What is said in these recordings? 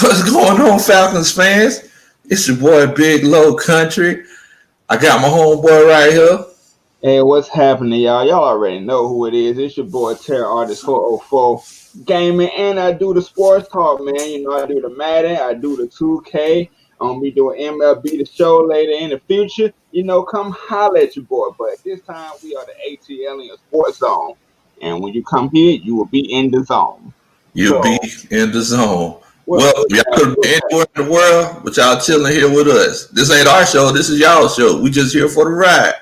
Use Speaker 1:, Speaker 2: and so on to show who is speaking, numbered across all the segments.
Speaker 1: What's going on, Falcons fans? It's your boy Biglowkuntry. I got my homeboy right here.
Speaker 2: Hey, what's happening, y'all? Y'all already know who it is. It's your boy Terror Artist 404 Gaming, and I do the sports talk, man. You know, I do the Madden, I do the 2K. We doing MLB the show later in the future. You know, come holler at your boy. But this time we are the ATLiensSportsZone, and when you come here, you will be in the zone.
Speaker 1: You'll be in the zone. Well, y'all could be anywhere in the world, but y'all chilling here with us. This ain't our show. This is y'all's show. We just here for the ride.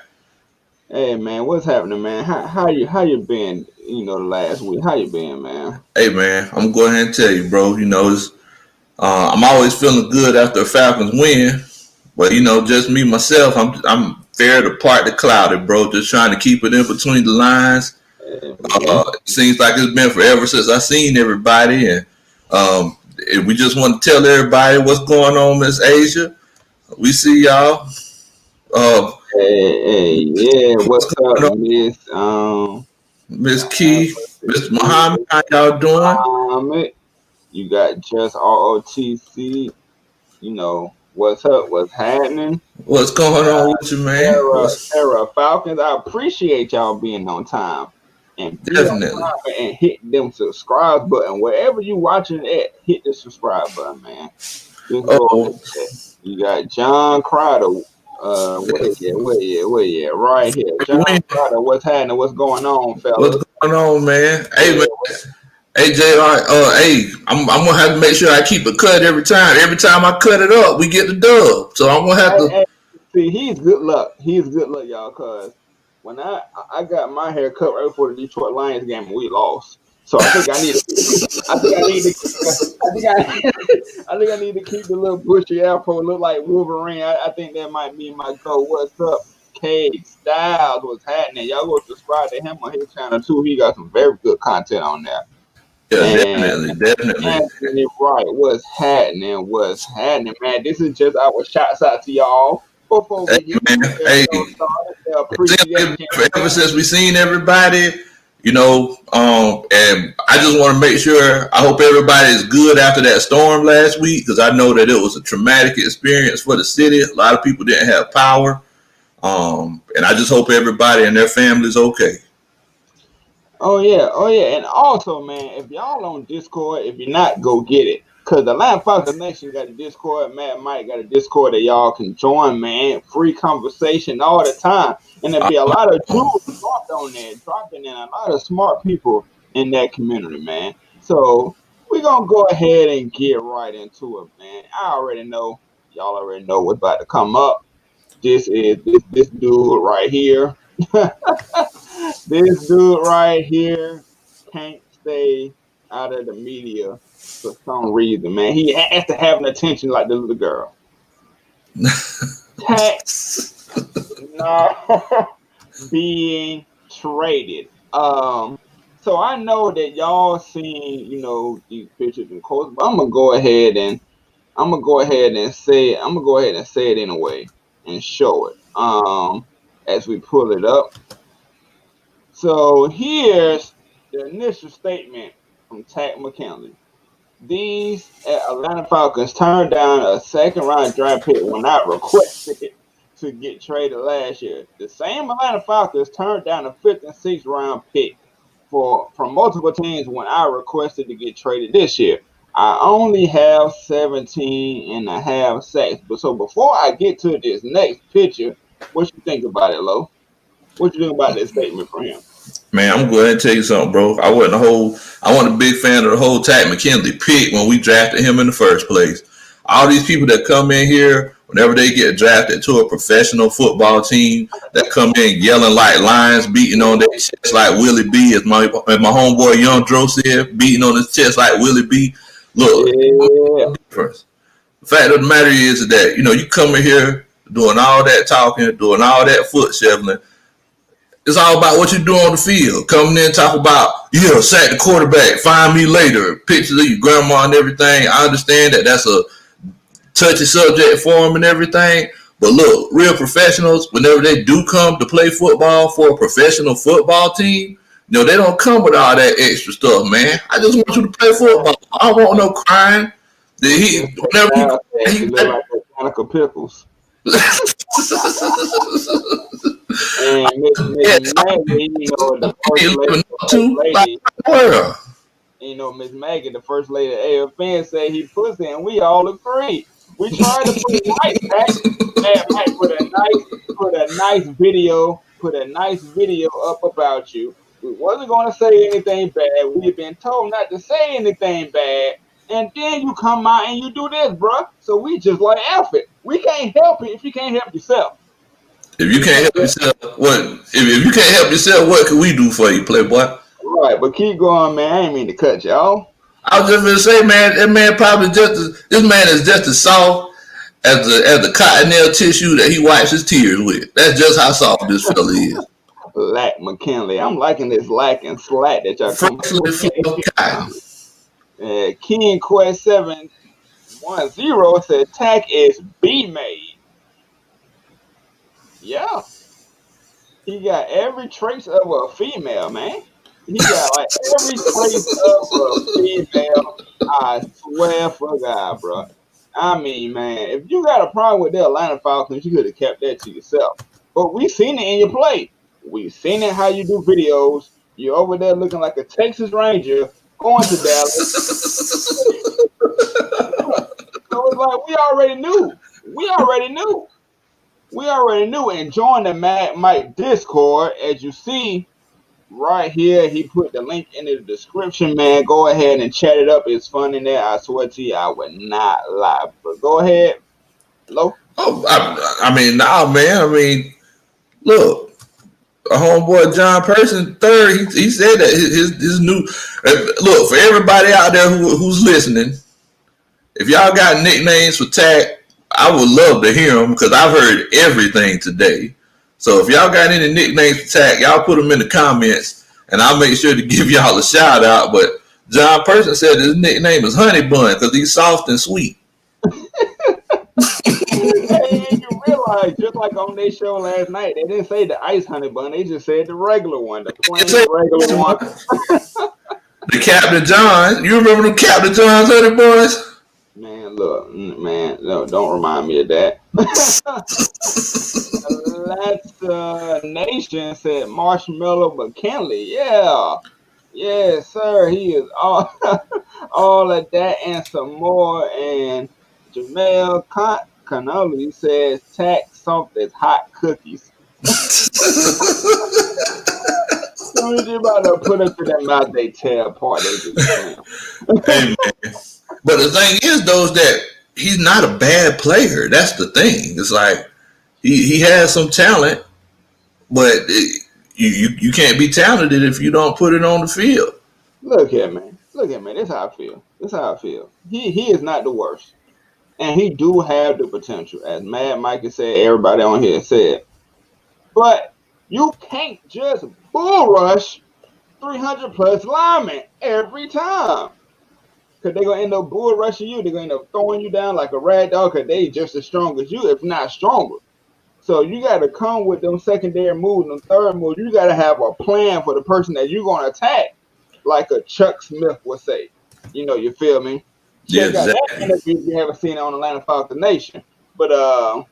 Speaker 2: Hey man, what's happening, man? How you been? You know, the last week. How you been, man?
Speaker 1: Hey man, I'm gonna go ahead and tell you, bro. You know, I'm always feeling good after a Falcons win, but you know, just me myself, I'm fair to part the clouded, bro. Just trying to keep it in between the lines. It seems like it's been forever since I seen everybody, and we just want to tell everybody what's going on, Miss Asia. We see y'all.
Speaker 2: Hey, what's up,
Speaker 1: Miss Key, Mr. Muhammad, how y'all doing?
Speaker 2: Muhammad, you got just ROTC. You know, what's up, what's happening?
Speaker 1: What's going on with you, man?
Speaker 2: Sarah Falcons, I appreciate y'all being on time. And
Speaker 1: definitely.
Speaker 2: And hit them subscribe button. Wherever you watching it, hit the subscribe button, man. You got John Crowder. Right here. John Crowder, what's happening? What's going on, fellas?
Speaker 1: What's going on, man? Hey, man. Hey, JR, I'm gonna have to make sure I keep it cut every time. Every time I cut it up, we get the dub. So I'm gonna have to
Speaker 2: see. He's good luck. He's good luck, y'all, cause when I got my hair cut right before the Detroit Lions game and we lost. So I think I need to keep the little bushy afro look like Wolverine. I think that might be my goal. What's up, Cade Styles? What's happening? Y'all go subscribe to him on his channel too. He got some very good content on there.
Speaker 1: Yeah, definitely.
Speaker 2: Anthony, right. What's happening, man? This is just our shouts out to y'all. Before we get
Speaker 1: ever since we seen everybody, you know, and I just want to make sure, I hope everybody is good after that storm last week, because I know that it was a traumatic experience for the city. A lot of people didn't have power, and I just hope everybody and their families okay.
Speaker 2: Oh yeah, and also, man, if y'all on Discord, if you're not, go get it. Because the Atlanta Falcons Nation got a Discord, Matt Mike got a Discord that y'all can join, man. Free conversation all the time. And there'll be a lot of tools dropped on there, dropping in a lot of smart people in that community, man. So we're going to go ahead and get right into it, man. I already know, y'all already know what's about to come up. This is this dude right here. This dude right here can't stay out of the media for some reason, man. He has to have an attention like the little girl. Tax being traded. So I know that y'all seen, you know, these pictures and quotes, but I'm gonna go ahead and say it anyway and show it. As we pull it up. So here's the initial statement from Tack McKinley. These Atlanta Falcons turned down a second-round draft pick when I requested to get traded last year. The same Atlanta Falcons turned down a 5th and 6th round pick from multiple teams when I requested to get traded this year. I only have 17.5 sacks. So before I get to this next picture, what you think about it, Lo? What you think about this statement from him?
Speaker 1: Man, I'm going to tell you something, bro. I wasn't a big fan of the whole Tack McKinley pick when we drafted him in the first place. All these people that come in here, whenever they get drafted to a professional football team, that come in yelling like lions, beating on their chest like Willie B, as my homeboy Young Dro said, beating on his chest like Willie B. Look, the fact of the matter is that, you know, you come in here doing all that talking, doing all that foot shoveling. It's all about what you do on the field. Coming in and talk about, sack the quarterback, find me later, pictures of your grandma and everything. I understand that that's a touchy subject for them and everything. But look, real professionals, whenever they do come to play football for a professional football team, you know, they don't come with all that extra stuff, man. I just want you to play football. I don't want no crying. Did he? Whenever
Speaker 2: he looked like a Monica Pickles. And Miss Maggie, the first lady, Miss Maggie, the first lady of AFN said he pussy, and we all agree. We tried to put it right back. Mike put a nice video up about you. We wasn't going to say anything bad. We've been told not to say anything bad. And then you come out and you do this, bro. So we just like F it. We can't help it if you can't help yourself.
Speaker 1: If you can't help yourself, what? If you can't help yourself, what can we do for you, Playboy?
Speaker 2: Right, but keep going, man. I ain't mean to cut y'all.
Speaker 1: I was just gonna say, man, that man probably this man is just as soft as the cottonelle tissue that he wipes his tears with. That's just how soft this fella is.
Speaker 2: Lack McKinley. I'm liking this lack and slack that y'all come with. King Quest 710 said Tack is B-made. Yeah. He got every trace of a female, man. He got like every trace of a female. I swear for God, bro. I mean, man, if you got a problem with the Atlanta Falcons, you could have kept that to yourself. But we seen it in your play. We seen it how you do videos. You're over there looking like a Texas Ranger going to Dallas. So it's like we already knew. And join the Mad Mike Discord. As you see right here, he put the link in the description, man. Go ahead and chat it up. It's fun in there. I swear to you, I would not lie. But go ahead. Hello?
Speaker 1: Oh, I mean, man. I mean, look. A homeboy John Person III, he said that his new look for everybody out there who's listening. If y'all got nicknames for Tack, I would love to hear them because I've heard everything today. So if y'all got any nicknames for Tack, y'all put them in the comments, and I'll make sure to give y'all a shout out. But John Person said his nickname is Honey Bun because he's soft and sweet.
Speaker 2: Hey, you realize, just like on their show last night, they didn't say the ice honey bun, they just said the regular one, the plain regular one.
Speaker 1: The Captain John, you remember them Captain John's honey buns?
Speaker 2: Man, look, no, don't remind me of that. Let's Nation said Marshmallow McKinley. Yeah, sir, he is all all of that and some more. And Jamel Connolly says Tack soft as hot cookies. Soon as you about to put it to their mouth, they tear apart. They just
Speaker 1: hey, man. But the thing is, though, is that he's not a bad player. That's the thing. It's like he has some talent, but you can't be talented if you don't put it on the field.
Speaker 2: Look here, man. This is how I feel. He is not the worst. And he do have the potential, as Mad Mikey said, everybody on here said. But you can't just bull rush 300 plus linemen every time. Because they're going to end up bull rushing you. They're going to end up throwing you down like a rag dog because they just as strong as you, if not stronger. So you got to come with them secondary moves, them third moves. You got to have a plan for the person that you're going to attack, like a Chuck Smith would say. You feel me?
Speaker 1: Yeah,
Speaker 2: exactly. That interview you haven't seen it on Atlanta Falcons Nation. But
Speaker 1: the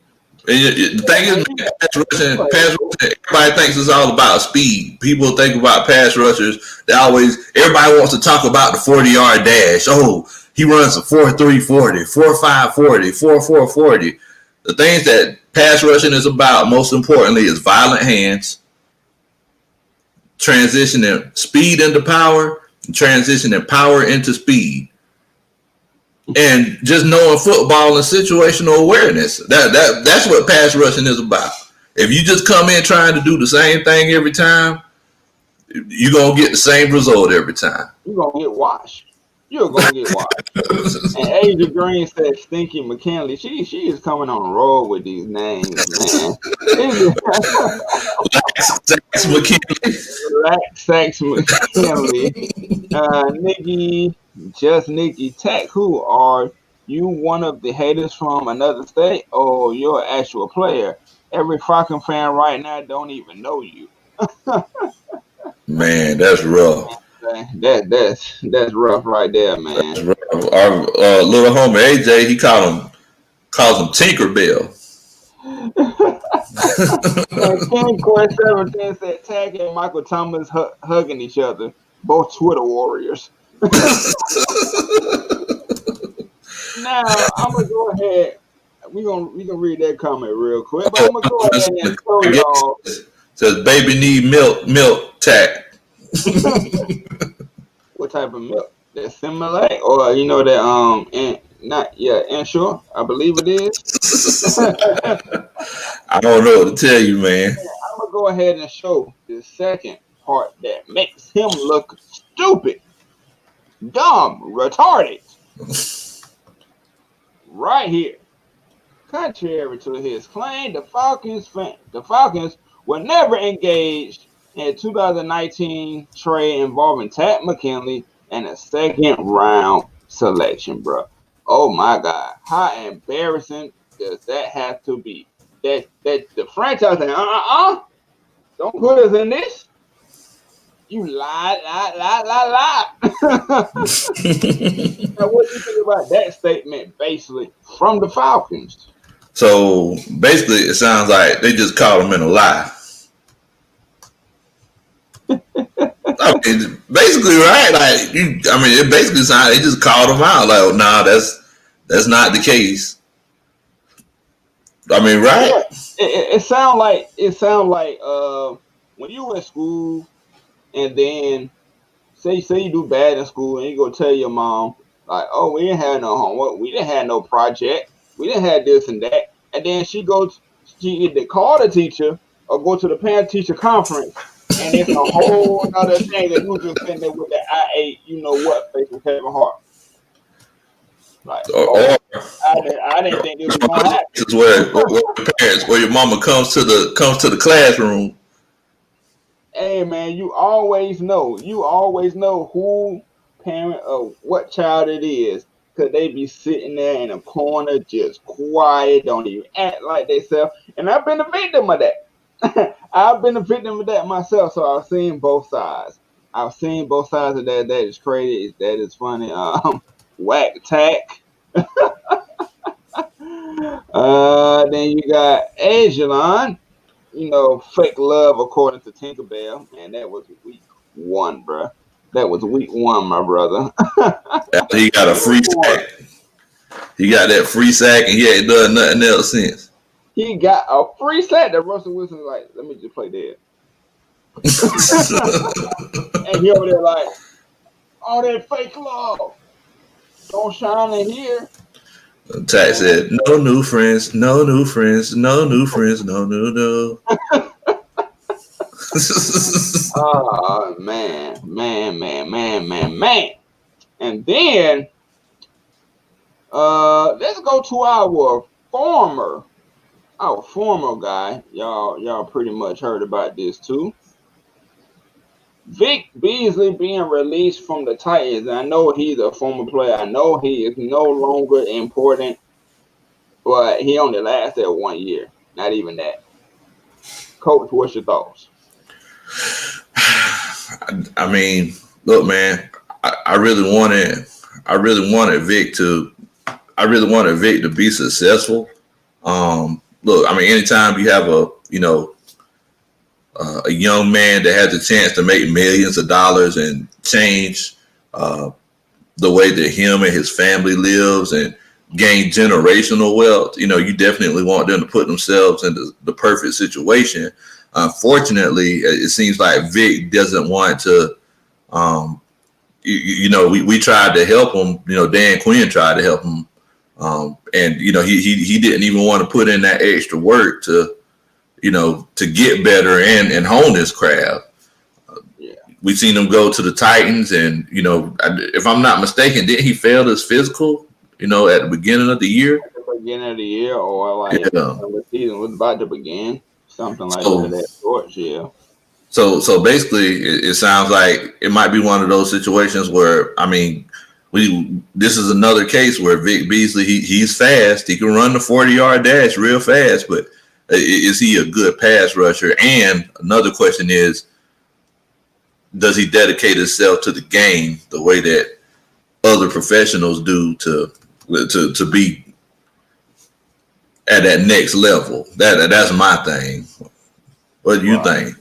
Speaker 1: thing is, pass rushing, everybody thinks it's all about speed. People think about pass rushers. Everybody wants to talk about the 40-yard dash. Oh, he runs a 4.3 40, 4.5 40, 4.4 40. The things that pass rushing is about, most importantly, is violent hands, transitioning speed into power, and transitioning power into speed. And just knowing football and situational awareness. That's what pass rushing is about. If you just come in trying to do the same thing every time, you're going to get the same result every time.
Speaker 2: You're going to get washed. And Asia Green said Stinky McKinley. She is coming on the road with these names, man.
Speaker 1: Sax McKinley.
Speaker 2: Sax McKinley. Nikki Tack, who are you, one of the haters from another state, or you're an actual player? Every Falcon fan right now don't even know you.
Speaker 1: Man, that's rough.
Speaker 2: That's rough right there, man.
Speaker 1: Our little homie AJ, he calls him Tinkerbell.
Speaker 2: And King Core 17 said Tag and Michael Thomas hugging each other, both Twitter warriors. Now I'm gonna go ahead. We gonna read that comment real quick, but I'm gonna go ahead and show y'all.
Speaker 1: Says baby need milk tack.
Speaker 2: What type of milk? That Similac, or that Ensure, I believe it is.
Speaker 1: I don't know what to tell you, man.
Speaker 2: I'm gonna go ahead and show the second part that makes him look stupid, dumb, retarded. Right here. Contrary to his claim, the Falcons were never engaged in a 2019 trade involving Tad McKinley and a second round selection, bro. Oh my God, how embarrassing does that have to be? That the franchise saying, don't put us in this. You lie. Now, what do you think about that statement, basically, from the Falcons?
Speaker 1: So basically, it sounds like they just caught him in a lie. I mean, basically, right? It basically sounds like they just called him out. Like, nah, that's not the case. I mean, right?
Speaker 2: Yeah, it sounds like when you in school and then say you do bad in school and you go tell your mom like, oh, we didn't have no homework, we didn't have no project, we didn't have this and that, and then she either call the teacher or go to the parent teacher conference, and it's a whole other thing that you just sitting there with the I ate face with Kevin Hart. Like, I didn't think this was gonna happen.
Speaker 1: This is where your mama comes to the classroom.
Speaker 2: Hey man, you always know who parent or what child it is, because they be sitting there in a corner just quiet, don't even act like they self. And I've been a victim of that. I've been a victim of that myself, so I've seen both sides. I've seen both sides of that. That is crazy. That is funny. Whack tack. Then you got ATLiens. Fake love according to Tinkerbell, and that was week 1, bro. That was week 1, my brother.
Speaker 1: He got a free sack. He got that free sack, and he ain't done nothing else since.
Speaker 2: He got a free sack that Russell Wilson like, let me just play dead. And he over there like, all that fake love. Don't shine in here.
Speaker 1: Tack said, no new friends, no new friends, no new friends, no.
Speaker 2: Oh, man. And then, let's go to our former guy. Y'all pretty much heard about this too. Vic Beasley being released from the Titans. I know he's a former player. I know he is no longer important, but he only lasted 1 year. Not even that. Coach, what's your thoughts?
Speaker 1: I mean, look, man. I really wanted Vic to be successful. Look, I mean, anytime you have a young man that has a chance to make millions of dollars and change the way that him and his family lives and gain generational wealth, you definitely want them to put themselves in the perfect situation. Unfortunately, it seems like Vic doesn't want to. We tried to help him. Dan Quinn tried to help him, and he didn't even want to put in that extra work to get better and hone his craft. We've seen him go to the Titans, and if I'm not mistaken, didn't he fail his physical? At the beginning of the year.
Speaker 2: At the beginning of the year, or like the season was about to begin, something like that. Short, yeah.
Speaker 1: So basically, it sounds like it might be one of those situations where, I mean, this is another case where Vic Beasley, he's fast. He can run the 40-yard dash real fast, but is he a good pass rusher? And another question is does he dedicate himself to the game the way that other professionals do to be at that next level? That's my thing. What do you think?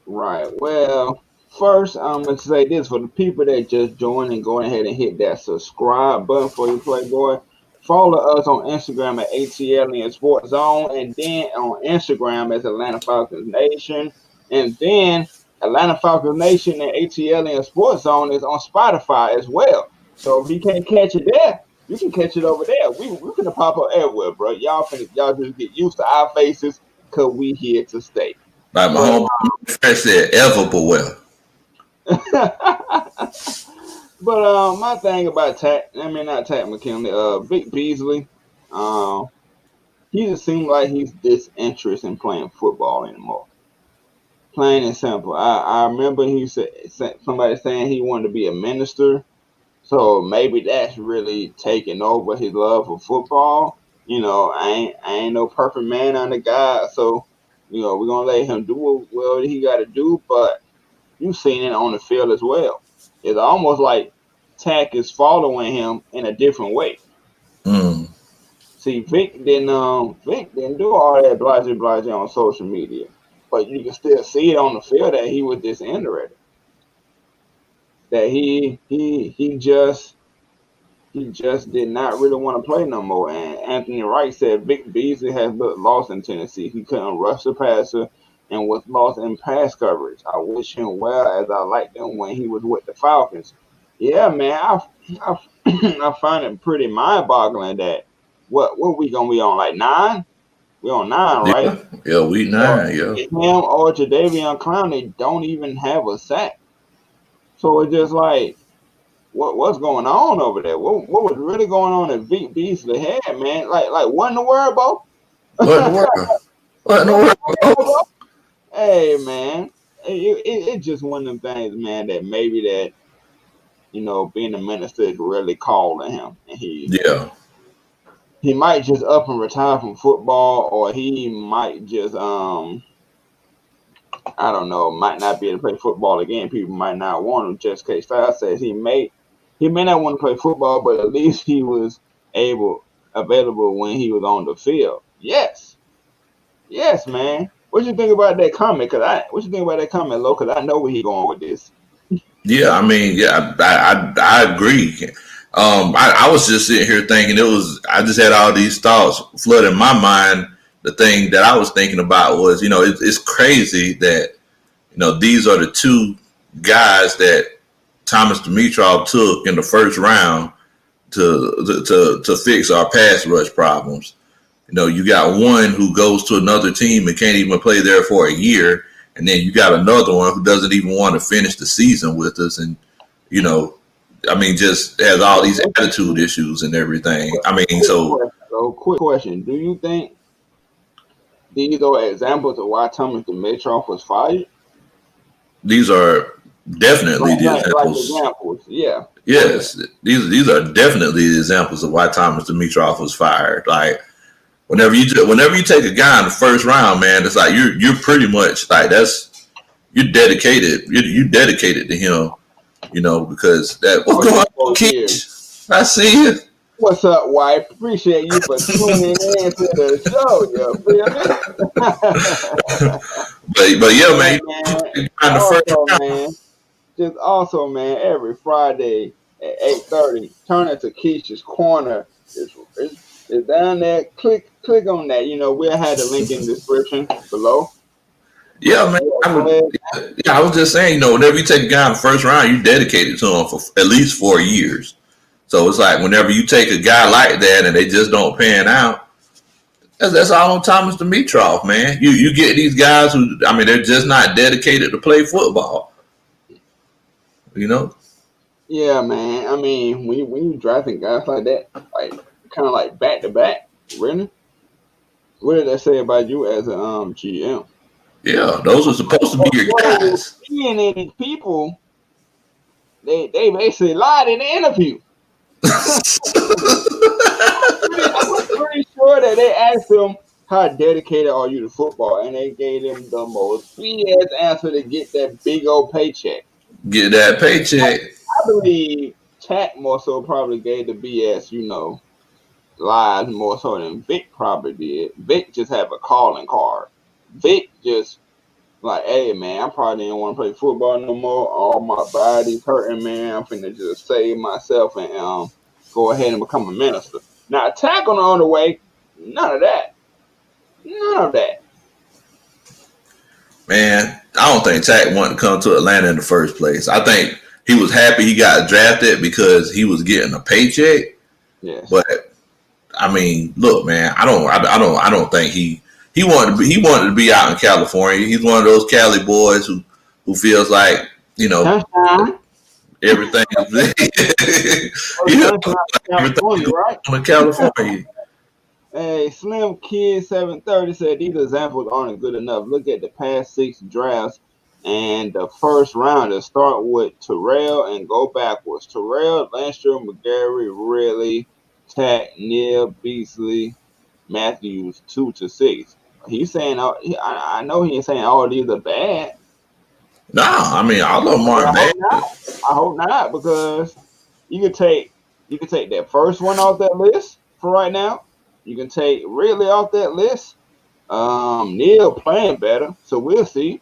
Speaker 2: Right. Well, first, I'm going to say this for the people that just joined and go ahead and hit that subscribe button for you, Playboy. Follow us on Instagram at ATLiensSportsZone, and then on Instagram as Atlanta Falcons Nation. And then Atlanta Falcons Nation and ATLiensSportsZone is on Spotify as well. So if you can't catch it there, you can catch it over there. We're going to pop up everywhere, bro. Y'all just get used to our faces because we here to stay.
Speaker 1: Like my homie friend said, ever but well.
Speaker 2: But my thing about not Tat McKinley, Vic Beasley, he just seems like he's disinterested in playing football anymore. Plain and simple. I remember he said somebody saying he wanted to be a minister, so maybe that's really taking over his love for football. I ain't no perfect man under God, so we're gonna let him do what he got to do. But you've seen it on the field as well. It's almost like Tack is following him in a different way.
Speaker 1: Mm.
Speaker 2: See, Vic didn't do all that blase on social media, but you can still see it on the field that he was disinterested. That he just did not really want to play no more. And Anthony Wright said Vic Beasley has looked lost in Tennessee. He couldn't rush the passer and was lost in pass coverage. I wish him well, as I liked him when he was with the Falcons. Yeah, man, I find it pretty mind-boggling that what we gonna be on, like 9? We on 9, right?
Speaker 1: Yeah, week 9. Yeah,
Speaker 2: him or Jadeveon Clowney don't even have a sack. So it's just like, what's going on over there? What was really going on in Vic Beasley head, man? Like what in the world, Bo?
Speaker 1: What in the world? What in the world, Bo?
Speaker 2: Hey, man, it's just one of them things, man, that maybe that, being a minister is really calling him, and he might just up and retire from football, or he might just I don't know, might not be able to play football again. People might not want him. Just K Style says he may not want to play football, but at least he was available when he was on the field. Yes, man. What you think about that comment? What you think about that comment, Lo? Because I know where he's going with this.
Speaker 1: Yeah, I mean, yeah, I agree. I was just sitting here thinking I just had all these thoughts flood in my mind. The thing that I was thinking about was, it's crazy that, these are the two guys that Thomas Dimitrov took in the first round to fix our pass rush problems. You got one who goes to another team and can't even play there for a year. And then you got another one who doesn't even want to finish the season with us. And, just has all these attitude issues and everything.
Speaker 2: Quick question. Do you think these are examples of why Thomas Dimitrov was fired?
Speaker 1: These are definitely the examples.
Speaker 2: Like examples. Yeah.
Speaker 1: Yes. These are definitely the examples of why Thomas Dimitrov was fired. Like, whenever you take a guy in the first round, man, it's like you're pretty much like you're dedicated. You're dedicated to him, because that what's going on, Keith? I see you.
Speaker 2: What's up, wife? Appreciate you for tuning in to the show. You feel me?
Speaker 1: but yeah, man.
Speaker 2: Also, man, every Friday at 8:30, turn into Keisha's Corner. It's down there. Click on that. We'll have the link in the description below.
Speaker 1: Yeah, man. I was just saying, whenever you take a guy in the first round, you dedicated to him for at least 4 years. So it's like whenever you take a guy like that and they just don't pan out, that's all on Thomas Dimitrov, man. You get these guys who, they're just not dedicated to play football.
Speaker 2: Yeah, man. When you drafting guys like that, like kind of like back to back, really, what did that say about you as a GM?
Speaker 1: Yeah, those are supposed to be your guys.
Speaker 2: Seeing these people, they basically lied in the interview. I'm pretty sure that they asked him, how dedicated are you to football? And they gave him the most BS answer to get that big old paycheck.
Speaker 1: Get that paycheck.
Speaker 2: I believe Tack more so probably gave the BS, lies more so than Vic probably did. Vic just have a calling card. Vic just like, hey man, I probably didn't want to play football no more. All my body's hurting, man. I'm finna just save myself and go ahead and become a minister. Now Tack on the other way, none of that. None of that.
Speaker 1: Man, I don't think Tack wanted to come to Atlanta in the first place. I think he was happy he got drafted because he was getting a paycheck.
Speaker 2: Yes.
Speaker 1: But I mean, look, man, I don't think he wanted to be out in California. He's one of those Cali boys who feels like, everything everything
Speaker 2: right?
Speaker 1: on California.
Speaker 2: Hey, Slim Kid 730 said these examples aren't good enough. Look at the past 6 drafts and the first round. Start with Terrell and go backwards. Terrell, Landstrom, McGarry, Ridley, Tack, Neal, Beasley, Matthews, 2 to 6. He's saying, I know he ain't saying all these are bad.
Speaker 1: Nah, I mean, all of them aren't bad.
Speaker 2: I hope not, because you can take that first one off that list for right now. You can take Ridley off that list. Neal playing better, so we'll see.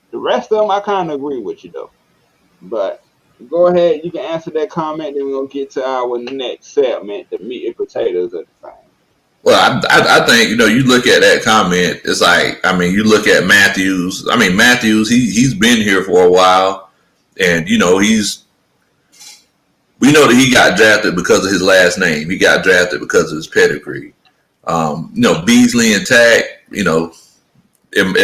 Speaker 2: The rest of them, I kind of agree with you though. But go ahead, you can answer that comment. Then we're gonna get to our next segment, the meat and potatoes of the thing.
Speaker 1: Well, I think you look at that comment. It's like, I mean, you look at Matthews. I mean, Matthews, he's been here for a while, and we know that he got drafted because of his last name. He got drafted because of his pedigree. Beasley and Tack, in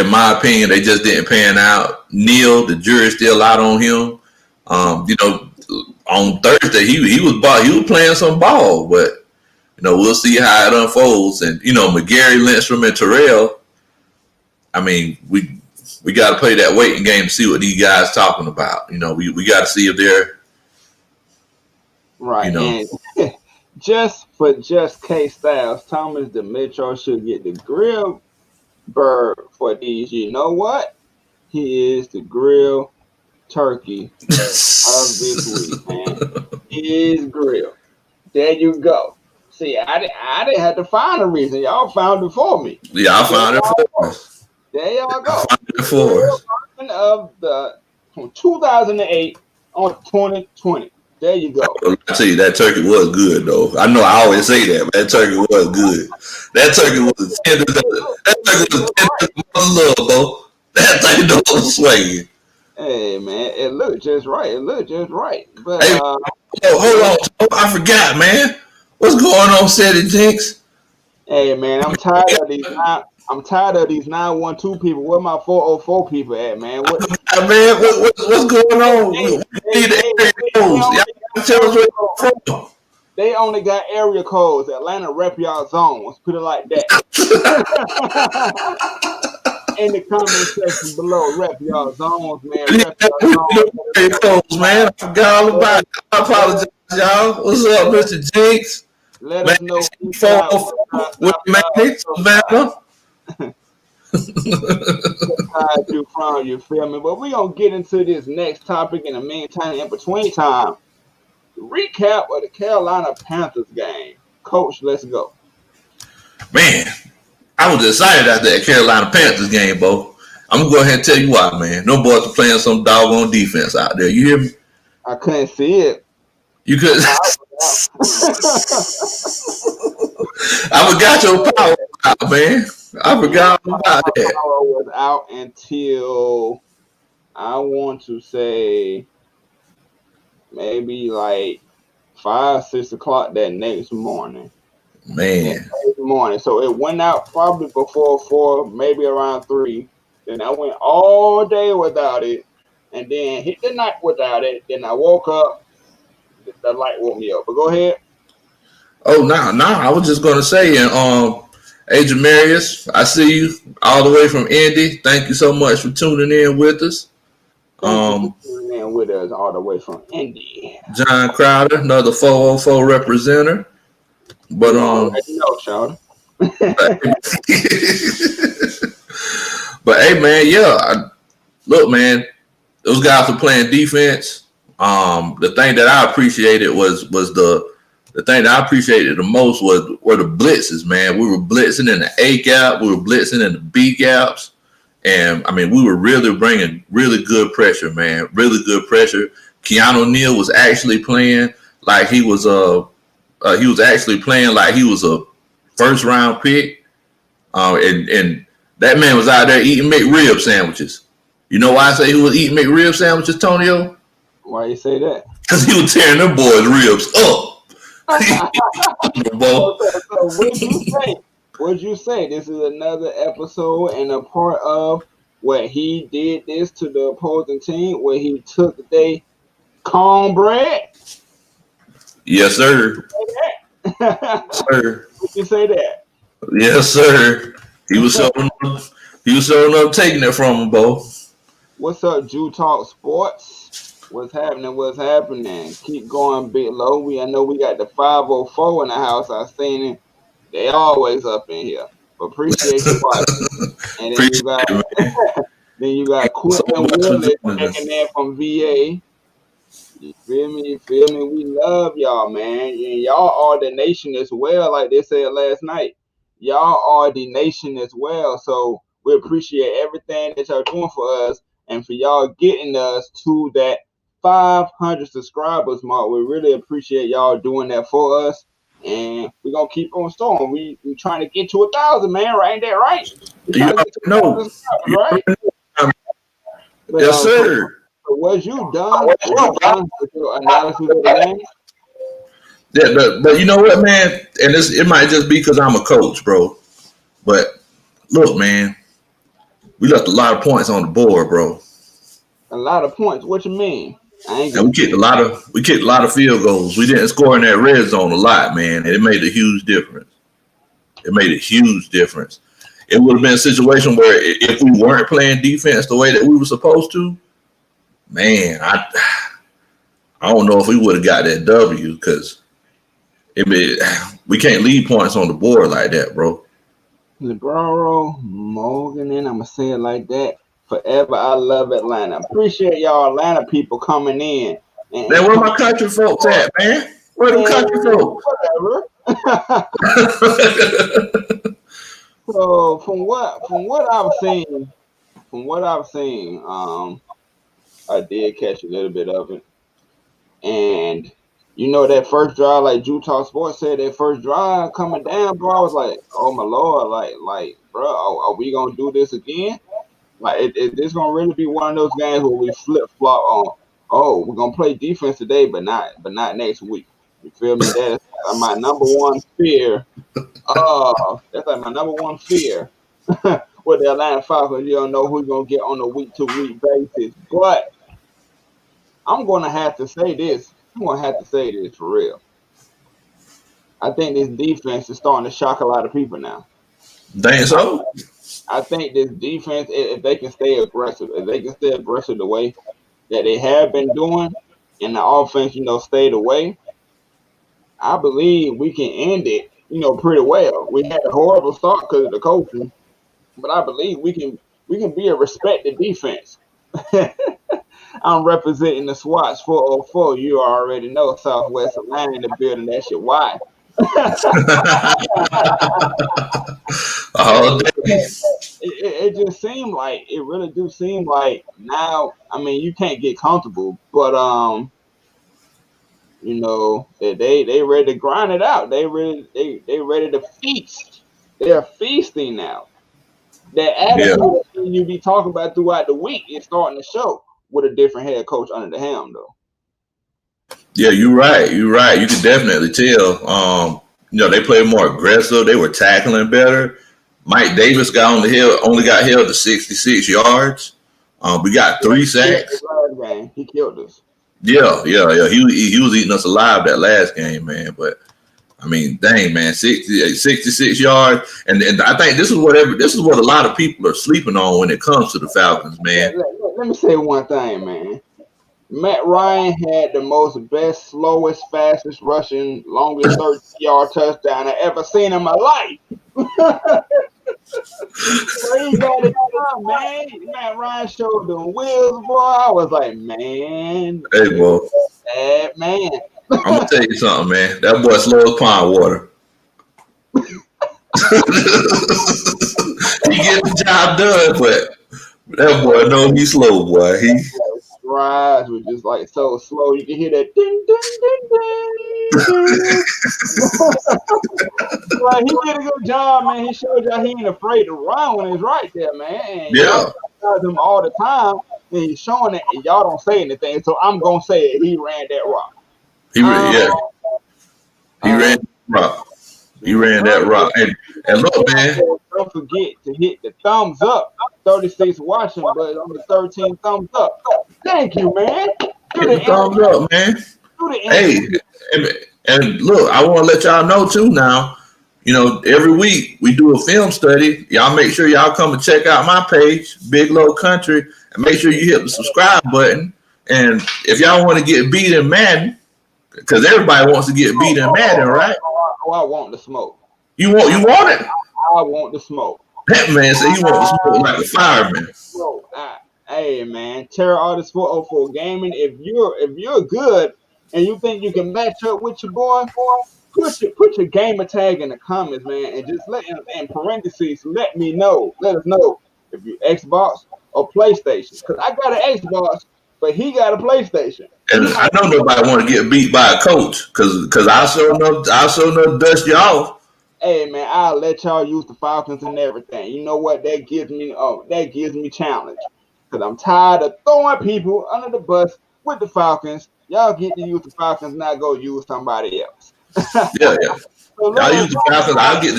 Speaker 1: my opinion, they just didn't pan out. Neal, the jury's still out on him. On Thursday he was playing some ball, but we'll see how it unfolds. And McGarry, Lindstrom, and Terrell. I mean, we got to play that waiting game to see what these guys talking about. We got to see if they're
Speaker 2: right. And just K Styles, Thomas Demetro should get the grill bird for these. You know what? He is the grill turkey of this week, man. He is grill. There you go. See, I didn't have to find a reason. Y'all found it for me.
Speaker 1: Yeah, I found it for us.
Speaker 2: There y'all go.
Speaker 1: I found it for us.
Speaker 2: Of from 2008 on 2020. There you go.
Speaker 1: I tell you, that turkey was good, though. I know I always say that, but that turkey was good. That turkey was tender. That turkey was tender as love, bro. That turkey was swinging.
Speaker 2: Hey, man, it looked just right. But
Speaker 1: hey, hold on. I forgot, man. What's going on, Cedric Jinx?
Speaker 2: Hey, man, I'm tired of these 912 people. Where my 404 people at, man? What's
Speaker 1: going on? We need the area codes. Tell us where you're from.
Speaker 2: They only got area codes. Atlanta rep y'all zone. Let's put it like that. In the comment section below, rep y'all zones, man. Rep y'all
Speaker 1: area codes, man. I forgot all about it. I apologize, y'all. What's up, Mr. Jinx?
Speaker 2: Let us know. You feel me? But we're going to get into this next topic in the meantime. In between time, recap of the Carolina Panthers game. Coach, let's go.
Speaker 1: Man, I was excited after that Carolina Panthers game, Bo. I'm going to go ahead and tell you why, man. No boys are playing some doggone defense out there. You hear me?
Speaker 2: I couldn't see it.
Speaker 1: You could. I forgot your power out, man. I forgot about that.
Speaker 2: Power was out until I want to say maybe like 5, 6 o'clock that next morning.
Speaker 1: Man.
Speaker 2: So it went out probably before 4, maybe around 3. Then I went all day without it, and then hit the night without it. Then I woke up. The light woke me up. But go ahead.
Speaker 1: Oh, no. I was just going to say, Agent Marius, I see you all the way from Indy. Thank you so much for tuning in with us.
Speaker 2: Tuning in with us all the way from Indy.
Speaker 1: John Crowder, another 404 representative. But
Speaker 2: Chowder.
Speaker 1: But hey, man, look, man, those guys were playing defense. The thing that I appreciated was the thing that I appreciated the most were the blitzes, man. We were blitzing in the A gap, we were blitzing in the B gaps, and I mean we were really bringing really good pressure, man. Really good pressure. Keanu Neal was actually playing like he was actually playing like he was a first round pick, and that man was out there eating McRib sandwiches. You know why I say he was eating McRib sandwiches, Tonio?
Speaker 2: Why you say that?
Speaker 1: Because he was tearing them boys' ribs up.
Speaker 2: So what'd you say? This is another episode and a part of where he did this to the opposing team, where he took their cornbread.
Speaker 1: Yes, sir.
Speaker 2: Sir. Would you say that?
Speaker 1: Yes, sir. He was showing up taking it from him, Bo.
Speaker 2: What's up, Jew Talk Sports? What's happening? What's happening? Keep going, Big Low. I know we got the 504 in the house. I seen it. They always up in here. But appreciate you watching. And then you got Quentin Willis checking in from VA. You feel me? You feel me? We love y'all, man. And y'all are the nation as well, like they said last night. Y'all are the nation as well. So we appreciate everything that y'all doing for us and for y'all getting us to that 500 subscribers mark. We really appreciate y'all doing that for us. And we're going to keep on storming. We trying to get to 1,000, man. Right? Ain't that right? Right?
Speaker 1: Yes, sir.
Speaker 2: So was you done with your analysis of the game?
Speaker 1: Yeah, but you know what, man? And it might just be because I'm a coach, bro. But look, man, we left a lot of points on the board, bro.
Speaker 2: A lot of points? What you mean?
Speaker 1: And we kicked a lot of field goals. We didn't score in that red zone a lot, man, and it made a huge difference. It made a huge difference. It would have been a situation where if we weren't playing defense the way that we were supposed to, man, I don't know if we would have got that W because we can't leave points on the board like that, bro.
Speaker 2: LeBron, Morgan, and I'm going to say it like that. Forever, I love Atlanta. Appreciate y'all Atlanta people coming in.
Speaker 1: Man, where my country folks at, man? Where them country folks?
Speaker 2: Whatever. So from what I've seen, I did catch a little bit of it. And you know that first drive, like Jew Talk Sports said, that first drive coming down, bro, I was like, oh my Lord, like, bro, are we gonna do this again? Like, it's gonna really be one of those games where we flip flop on. Oh, we're gonna play defense today, but not next week. You feel me? That's my number one fear. That's like my number one fear with the Atlanta Falcons. You don't know who's gonna get on a week-to-week basis. But I'm gonna have to say this. I'm gonna have to say this for real. I think this defense is starting to shock a lot of people now.
Speaker 1: Think so?
Speaker 2: I think this defense, if they can stay aggressive, the way that they have been doing, and the offense, stay the way, I believe we can end it, pretty well. We had a horrible start because of the coaching, but I believe we can be a respected defense. I'm representing the SWATs 404. You already know Southwest Atlanta in the building. That shit why. It just seemed like it really do seem like now. I mean, you can't get comfortable, but they ready to grind it out. They ready to feast. They're feasting now. That attitude that you be talking about throughout the week is starting to show with a different head coach under the helm, though.
Speaker 1: Yeah, you're right. You can definitely tell. They played more aggressive. They were tackling better. Mike Davis only got held to 66 yards. We got 3 sacks.
Speaker 2: He killed us.
Speaker 1: Yeah. He was eating us alive that last game, man. But I mean, dang, man, 66 yards, and I think this is what a lot of people are sleeping on when it comes to the Falcons, man.
Speaker 2: Let me say one thing, man. Matt Ryan had the best, slowest, fastest rushing, longest 30-yard touchdown I ever seen in my life. He got it done, man. Man, Ryan showed them wheels, boy. I was like, man,
Speaker 1: Hey, boy.
Speaker 2: bad man.
Speaker 1: I'm gonna tell you something, man. That boy slow as pond water. He get the job done, but that boy know he's slow, boy. He
Speaker 2: Strides were just like so slow. You can hear that ding ding ding ding. Well, he did a good job, man. He showed y'all he ain't afraid to run when he's right there, man. And
Speaker 1: yeah.
Speaker 2: y'all him all the time, and he's showing it, and y'all don't say anything. So I'm gonna say it. He ran that rock.
Speaker 1: He ran that rock. He ran that rock. And look, man.
Speaker 2: Don't forget to hit the thumbs up. 36 watching, but on the 13 thumbs up. Thank you, man.
Speaker 1: Hit the thumbs up, man. Hey, and look, I want to let y'all know too now. You know, every week we do a film study. Y'all make sure y'all come and check out my page, Big Low Country, and make sure you hit the subscribe button. And if y'all want to get beat in Madden, because everybody wants to get beat in Madden, right?
Speaker 2: Oh, I want the smoke.
Speaker 1: You want it?
Speaker 2: I want the smoke.
Speaker 1: That man said you want the smoke like a fireman.
Speaker 2: Hey man, Terror Artist 404 Gaming. If you're good and you think you can match up with your boy, put your gamer tag in the comments, man, and just in parentheses let me know. Let us know if you Xbox or PlayStation. Cause I got an Xbox, but he got a PlayStation.
Speaker 1: And I know nobody want to get beat by a coach, cause I sure know dust y'all.
Speaker 2: Hey man, I'll let y'all use the Falcons and everything. You know what? That gives me challenge. Cause I'm tired of throwing people under the bus with the Falcons. Y'all get to use the Falcons, not go use somebody else.
Speaker 1: Yeah. So I'll use the Falcons. I'll get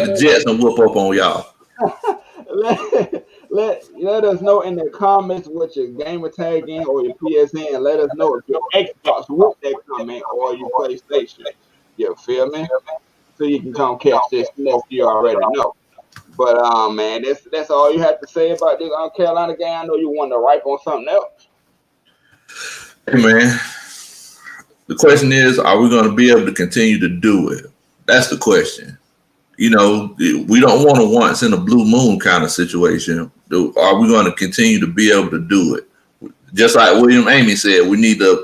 Speaker 1: the Jets. And whoop up on y'all.
Speaker 2: Let us know in the comments what your gamer tag in or your PSN. Let us know if your Xbox with that comment or your PlayStation. You feel me? So you can come catch this smoke you already know. But man, that's all you have to say about this Carolina game. I know you want to ripe on something else.
Speaker 1: Hey man, the question is, are we going to be able to continue to do it? That's the question. You know, we don't want a once in a blue moon kind of situation. Are we going to continue to be able to do it? Just like William Amy said, we need a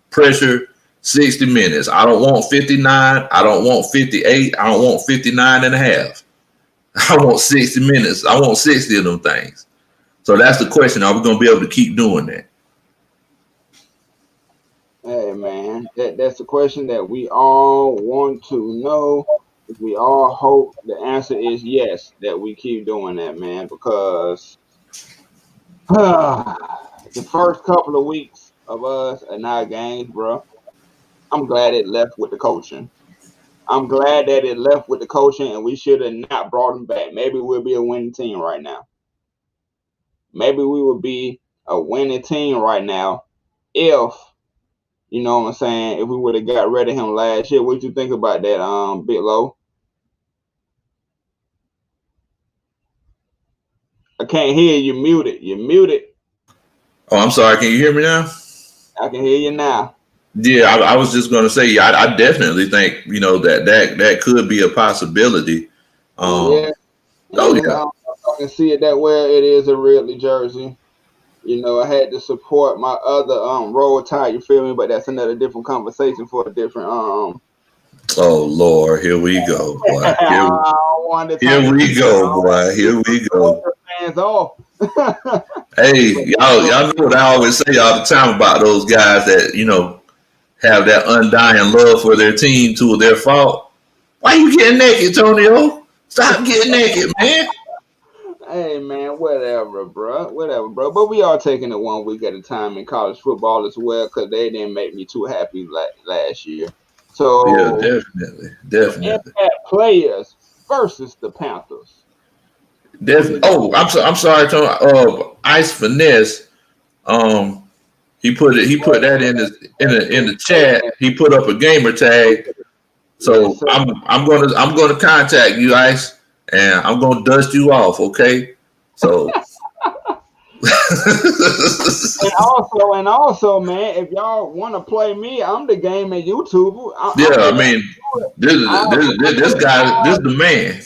Speaker 1: pressure 60 minutes. I don't want 59. I don't want 58. I don't want 59 and a half. I want 60 minutes. I want 60 of them things. So that's the question. Are we going to be able to keep doing that?
Speaker 2: Hey, man, that's the question that we all want to know. We all hope the answer is yes, that we keep doing that, man, because the first couple of weeks of us in our games, bro, I'm glad it left with the coaching. I'm glad that it left with the coaching, and we should have not brought him back. Maybe we'll be a winning team right now. Maybe we would be a winning team right now if, you know what I'm saying, if we would have got rid of him last year. What you think about that, Big Low? I can't hear you. You're muted.
Speaker 1: Oh, I'm sorry. Can you hear me now?
Speaker 2: I can hear you now.
Speaker 1: Yeah, I was just going to say, I definitely think, you know, that could be a possibility.
Speaker 2: I can see it that way. It is a Ridley jersey. You know, I had to support my other roll tide, you feel me? But that's another different conversation for a different
Speaker 1: Oh Lord, here we go, boy. Here we go, boy. Here we go.
Speaker 2: Hands off.
Speaker 1: Hey, y'all know what I always say all the time about those guys that, you know, have that undying love for their team to their fault. Why you getting naked, Tonio? Stop getting naked, man.
Speaker 2: Hey man, whatever, bro. But we are taking it 1 week at a time in college football as well, because they didn't make me too happy last year. So
Speaker 1: yeah, definitely.
Speaker 2: Impact players versus the Panthers.
Speaker 1: Definitely. Oh, I'm sorry, Tony. Ice Finesse. He put that in the chat. He put up a gamer tag. So yes, I'm gonna contact you, Ice, and I'm gonna dust you off. Okay. So
Speaker 2: And also, man, if y'all want to play me, I'm the gaming YouTuber.
Speaker 1: Yeah, I mean, this guy, this the man.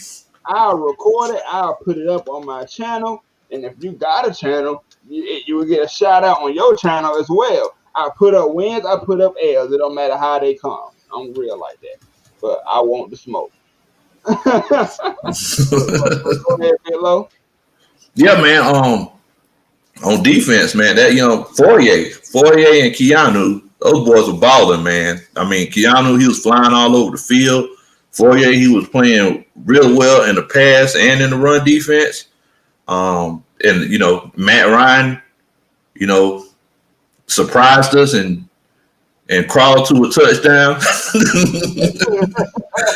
Speaker 2: I'll record it. I'll put it up on my channel. And if you got a channel, you will get a shout out on your channel as well. I put up wins. I put up L's. It don't matter how they come. I'm real like that. But I want the smoke. Go ahead, Biglow.
Speaker 1: Yeah, man. On defense, man, that Fourier and Keanu, those boys were balling, man. I mean, Keanu, he was flying all over the field. Fourier, he was playing real well in the pass and in the run defense. And Matt Ryan, surprised us and crawled to a touchdown.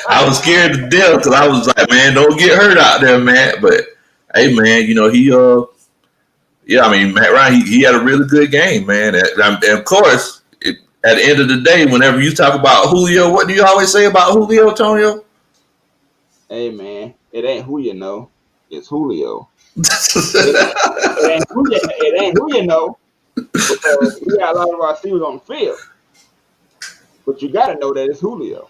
Speaker 1: I was scared to death because I was like, man, don't get hurt out there, Matt. But hey, man, Matt Ryan, he had a really good game, man. And of course, at the end of the day, whenever you talk about Julio, what do you always say about Julio, Antonio?
Speaker 2: Hey, man, it ain't who you know, it's Julio. it ain't who you know, because we got a lot of our receivers on the field. But you got to know that it's Julio.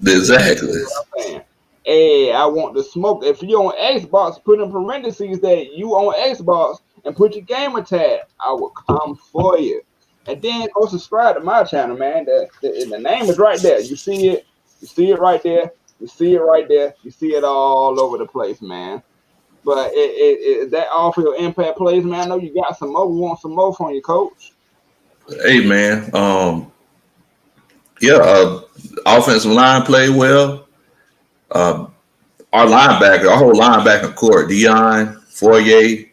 Speaker 1: Exactly.
Speaker 2: You know what I'm saying? Hey, I want the smoke. If you're on Xbox, put in parentheses that you on Xbox and put your gamer tag. I will come for you. And then go subscribe to my channel, man. The name is right there. You see it. You see it right there. You see it right there. You see it all over the place, man. But that off-field impact plays, man. I know you got some more. We want some more from you, Coach.
Speaker 1: Hey, man. Offensive line played well. Our whole linebacker core, Dion, Fourier.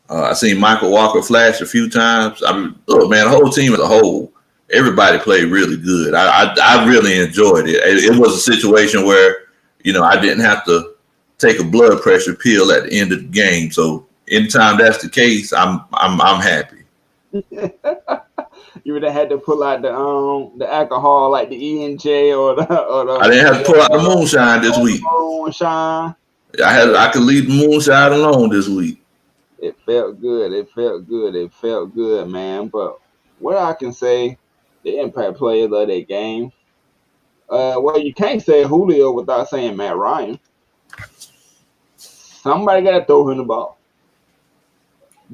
Speaker 1: I seen Michael Walker flash a few times. I mean, look, man, the whole team as a whole, everybody played really good. I really enjoyed it. It was a situation where, I didn't have to take a blood pressure pill at the end of the game. So anytime that's the case, I'm happy.
Speaker 2: You would have had to pull out the alcohol like the E&J or the.
Speaker 1: I didn't have to pull out the moonshine this week.
Speaker 2: Moonshine.
Speaker 1: I could leave the moonshine alone this week.
Speaker 2: It felt good. It felt good, man. But what I can say, the impact players of that game. Well, you can't say Julio without saying Matt Ryan. Somebody got to throw him the ball.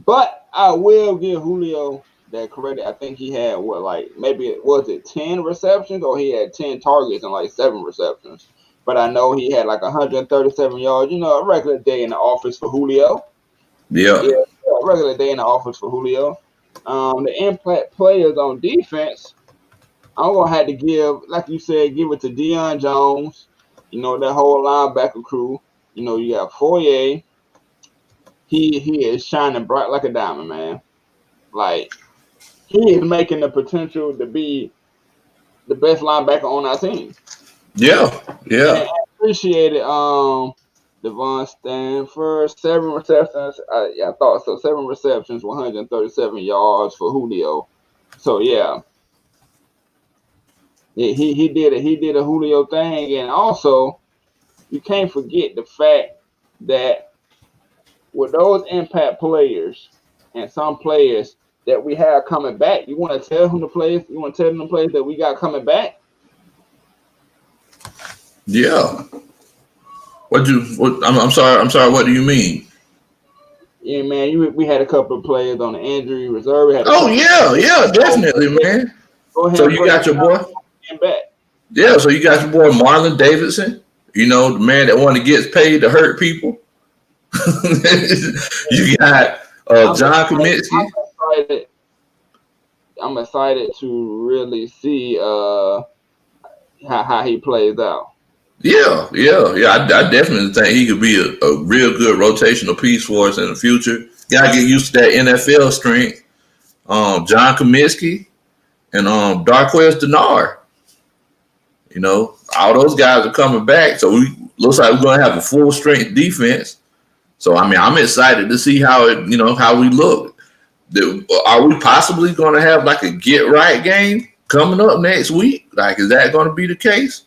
Speaker 2: But I will give Julio that credit. I think he had 10 receptions, or he had 10 targets and like 7 receptions. But I know he had like 137 yards. A regular day in the office for Julio.
Speaker 1: Yeah,
Speaker 2: a regular day in the office for Julio. The impact players on defense, I'm gonna have to give, like you said, give it to Deion Jones. That whole linebacker crew. You got Fourier. He is shining bright like a diamond, man. Like, he is making the potential to be the best linebacker on our team.
Speaker 1: Yeah.
Speaker 2: And I appreciate it. Devon Stanford, 7 receptions. I thought so. 7 receptions, 137 yards for Julio. So yeah, he did it. He did a Julio thing, and also you can't forget the fact that with those impact players and some players that we have coming back, you want to tell them the players. You want to tell them the players that we got coming back.
Speaker 1: Yeah. I'm sorry. What do you mean?
Speaker 2: Yeah, man. We had a couple of players on the injury reserve.
Speaker 1: Definitely, man.
Speaker 2: Go ahead.
Speaker 1: So you got your boy
Speaker 2: back.
Speaker 1: Yeah, so you got your boy Marlon Davidson. The man that only gets paid to hurt people. You got John Kaminsky.
Speaker 2: I'm excited to really see how he plays out.
Speaker 1: Yeah. I definitely think he could be a real good rotational piece for us in the future. Gotta get used to that NFL strength. John Kaminsky and Darquez Denard. All those guys are coming back, so looks like we're gonna have a full strength defense. So I'm excited to see how we look. Are we possibly gonna have like a get right game coming up next week? Like, is that gonna be the case?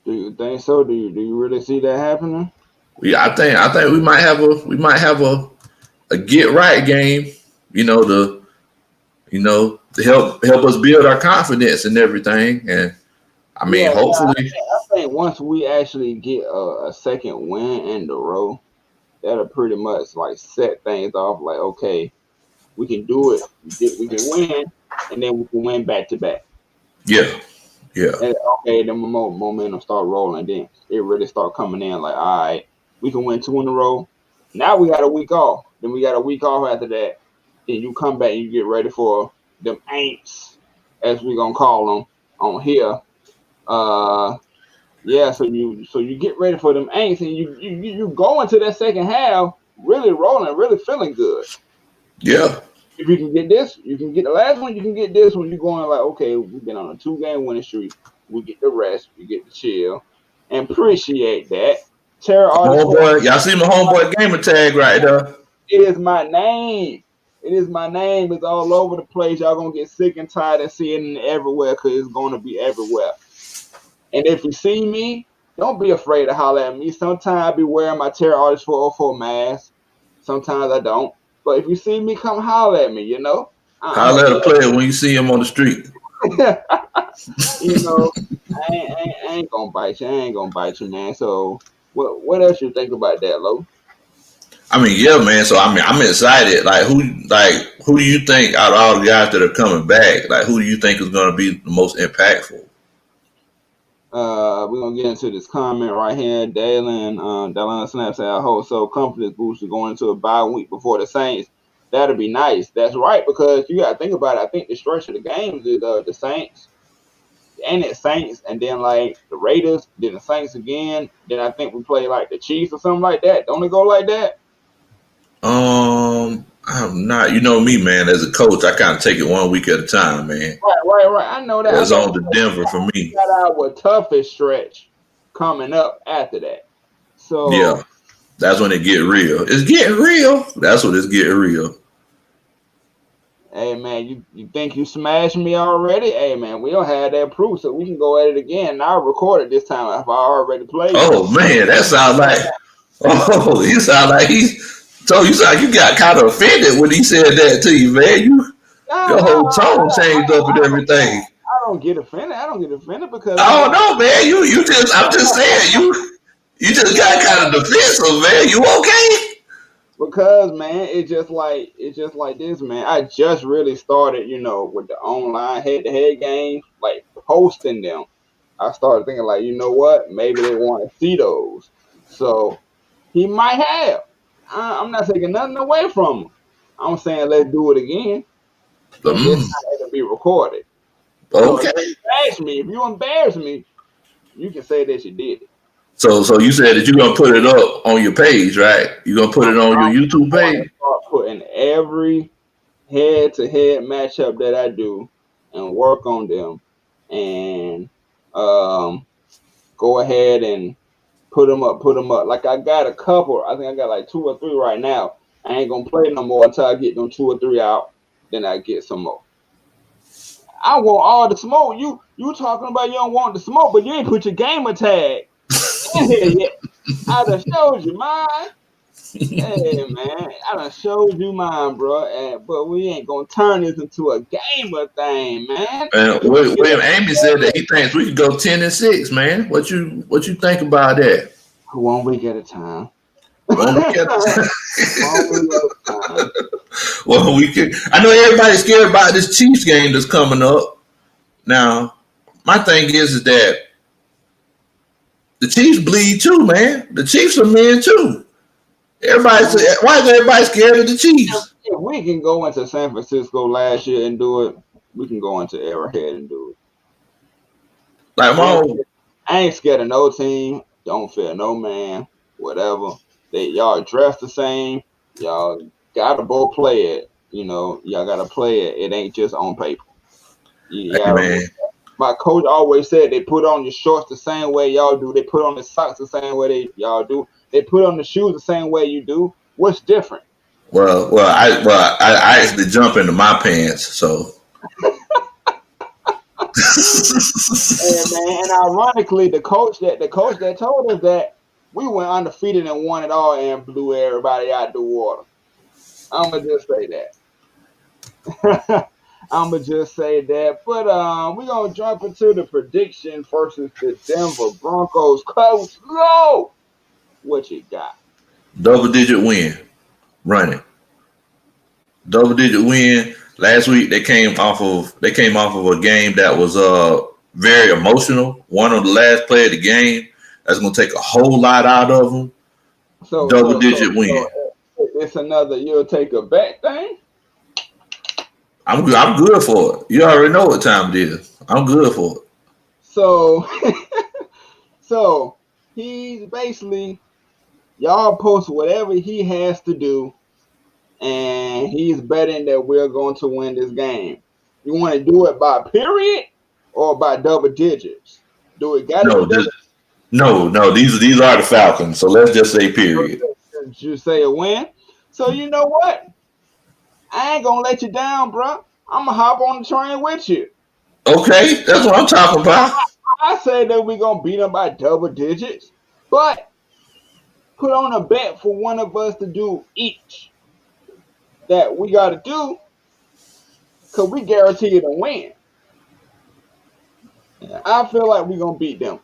Speaker 2: Do you think so? Do you really see that happening?
Speaker 1: Yeah, I think we might have a get right game. To help us build our confidence and everything. And I mean, hopefully,
Speaker 2: I think once we actually get a second win in the row, that'll pretty much like set things off. Like, okay, we can do it. We can win, and then we can win back to back.
Speaker 1: yeah.
Speaker 2: And okay, then momentum start rolling. Then it really start coming in. Like, all right, we can win 2 in a row. Now we got a week off. Then we got a week off after that. Then you come back and you get ready for them ain'ts, as we gonna call them on here. Yeah. So you get ready for them ain'ts, and you go into that second half really rolling, really feeling good.
Speaker 1: Yeah.
Speaker 2: If you can get this, you can get the last one. You can get this one. You're going like, okay, we've been on a 2-game winning streak. We get the rest. We get the chill, and appreciate that.
Speaker 1: Homeboy, y'all see my homeboy gamer tag right there.
Speaker 2: It is my name. It is my name. It's all over the place. Y'all gonna get sick and tired of seeing it everywhere because it's gonna be everywhere. And if you see me, don't be afraid to holler at me. Sometimes I be wearing my Terror Artist 404 mask. Sometimes I don't. But if you see me, come holler at me,
Speaker 1: Holler at a player when you see him on the street.
Speaker 2: I ain't gonna bite you. I ain't gonna bite you, man. So what else you think about that, Lo?
Speaker 1: I mean, yeah, man. So I mean, I'm excited. Who do you think out of all the guys that are coming back, who do you think is gonna be the most impactful?
Speaker 2: We're gonna get into this comment right here. Dalen snaps out whole so confidence booster going into a bye week before the Saints. That'll be nice. That's right, because you gotta think about it. I think the stretch of the games is the Saints, and it's Saints, and then like the Raiders, then the Saints again. Then I think we play like the Chiefs or something like that. Don't it go like that?
Speaker 1: I'm not. You know me, man. As a coach, I kind of take it 1 week at a time, man.
Speaker 2: Right. I know that.
Speaker 1: It's on to Denver for me.
Speaker 2: Got our toughest stretch coming up after that. So
Speaker 1: yeah, that's when it get real. It's getting real. That's when it's getting real.
Speaker 2: Hey man, you think you smashed me already? Hey man, we don't have that proof, so we can go at it again. I'll record it this time if I already played.
Speaker 1: Oh man, that sounds like. Oh, you sound like you sound like you got kind of offended when he said that to you, man. Your whole tone changed up and everything.
Speaker 2: I don't get offended because.
Speaker 1: Oh no, man, I'm just saying you just got kind of defensive, man. You okay?
Speaker 2: Because man, it's just like this, man. I just really started, with the online head-to-head games, like posting them. I started thinking like, you know what? Maybe they want to see those. So he might have. I'm not taking nothing away from him. I'm saying let's do it again. But this time it can be recorded.
Speaker 1: Okay.
Speaker 2: So if you embarrass me, you can say that you did it.
Speaker 1: So you said that you're gonna put it up on your page, right? You're gonna put it on your YouTube page.
Speaker 2: Start putting every head-to-head matchup that I do and work on them, and go ahead and put them up. Like I got a couple. I think I got like 2 or 3 right now. I ain't gonna play no more until I get them 2 or 3 out. Then I get some more. I want all the smoke. You talking about you don't want the smoke, but you ain't put your gamer tag in here yet. I done showed you mine. Hey man, I done showed you mine, bro. But we ain't gonna turn this into a gamer thing, man.
Speaker 1: William Amy said that he thinks we could go 10-6, man. What you think about that?
Speaker 2: 1 week at a time.
Speaker 1: 1 week at a time. Well, I know everybody's scared about this Chiefs game that's coming up. Now, my thing is that the Chiefs bleed too, man. The Chiefs are men too. Why is everybody scared of the Chiefs?
Speaker 2: If we can go into San Francisco last year and do it, we can go into Arrowhead and do it. I ain't scared of no team. Don't fear no man. Whatever. Y'all dress the same. Y'all gotta both play it. Y'all gotta play it. It ain't just on paper.
Speaker 1: Man.
Speaker 2: My coach always said they put on your shorts the same way y'all do. They put on the socks the same way y'all do. They put on the shoes the same way you do. What's different?
Speaker 1: Well, I actually jump into my pants, so.
Speaker 2: and ironically, the coach that told us that we went undefeated and won it all and blew everybody out the water. I'm gonna just say that. I'm gonna just say that. But we're gonna jump into the prediction versus the Denver Broncos. Coach Low, what you got?
Speaker 1: Double-digit win, running. Double-digit win. Last week they came off of a game that was very emotional. One on the last play of the game. That's gonna take a whole lot out of them. Double-digit win.
Speaker 2: It's another you'll take a bet thing.
Speaker 1: I'm good for it. You already know what time it is. I'm good for it.
Speaker 2: So, so he's basically y'all post whatever he has to do, and he's betting that we're going to win this game. You want to do it by period or by double digits? Do it got to be double?
Speaker 1: No. These are the Falcons. So let's just say period.
Speaker 2: Did you say a win? So you know what? I ain't gonna let you down, bro. I'm gonna hop on the train with you.
Speaker 1: Okay, that's what I'm talking about.
Speaker 2: I say that we're gonna beat them by double digits, but put on a bet for one of us to do each that we got to do, because we guarantee it a win. I feel like we're gonna beat them,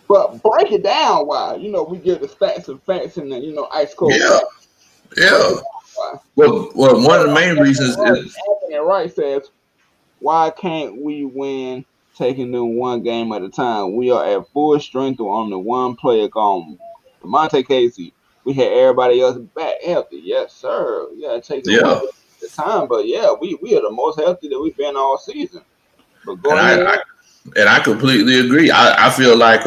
Speaker 2: but break it down. Why? We give the stats and facts and the ice cold.
Speaker 1: Yeah. Well, one of the main reasons is
Speaker 2: Anthony Wright says, "Why can't we win taking them one game at a time? We are at full strength on the one player gone. Demonte Casey, we had everybody else back healthy. Yes, sir. We gotta take it one at a time. But yeah, we are the most healthy that we've been all season. But go ahead."
Speaker 1: I completely agree. I feel like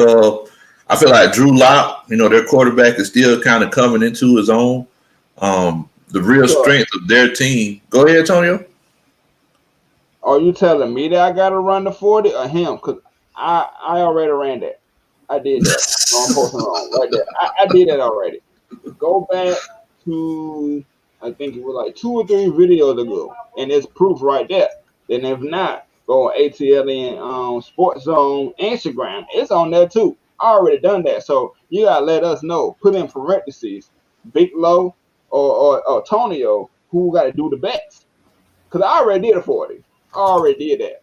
Speaker 1: Drew Lock, their quarterback is still kind of coming into his own. The real strength of their team. Go ahead, Antonio.
Speaker 2: Are you telling me that I gotta run the 40 or him? Because I already ran that. I did that. I'm posting wrong right there. I did that already. Go back to, I think it was like 2 or 3 videos ago, and it's proof right there. Then if not, go on ATLiensSportsZone Instagram. It's on there too. I already done that. So you gotta let us know. Put in parentheses, Bigelow or Antonio, who got to do the bets. Because I already did a 40. I already did that.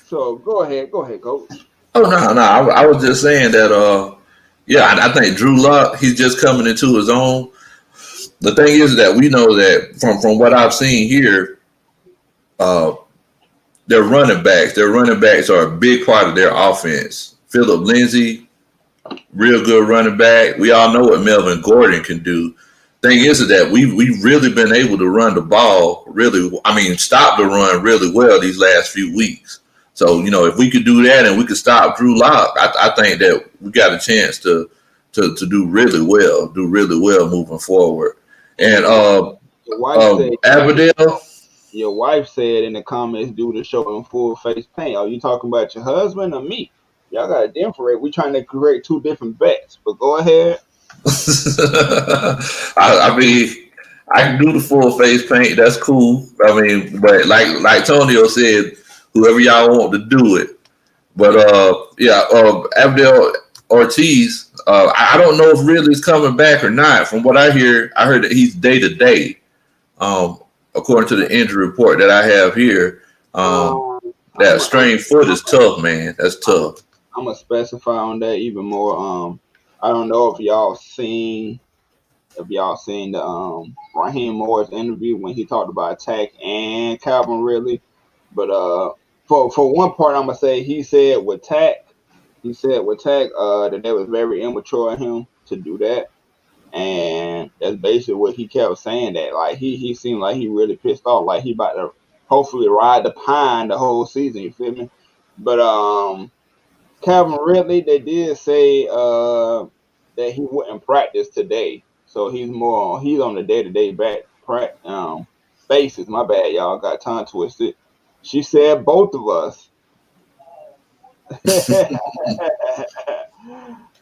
Speaker 2: So go ahead, Coach.
Speaker 1: Oh no. I was just saying that. I think Drew Lock, he's just coming into his own. The thing is that we know that from what I've seen here, their running backs are a big part of their offense. Phillip Lindsay, real good running back. We all know what Melvin Gordon can do. Thing is that we've really been able to run the ball stop the run really well these last few weeks. So, if we could do that and we could stop Drew Lock, I think that we got a chance to do really well moving forward. And Aberdale.
Speaker 2: Your wife said in the comments, "Do the show in full face paint." Are you talking about your husband or me? Y'all got to differentiate. We're trying to create 2 different bets. But go ahead.
Speaker 1: I can do the full face paint. That's cool. But like Tonio said, whoever y'all want to do it. But Abdel Ortiz, I don't know if Ridley's coming back or not. From what I heard that he's day to day. According to the injury report that I have here, that strained foot is tough, man. That's tough.
Speaker 2: I'm gonna specify on that even more. I don't know if y'all seen the Raheem Morris interview when he talked about attack and Calvin Ridley, but for one part, I'm gonna say he said with Tack that it was very immature of him to do that, and that's basically what he kept saying, that like he seemed like he really pissed off, like he about to hopefully ride the pine the whole season. You feel me? But Calvin Ridley, they did say that he wouldn't practice today, so he's on the day-to-day basis. My bad, y'all, got tongue twisted. She said both of us.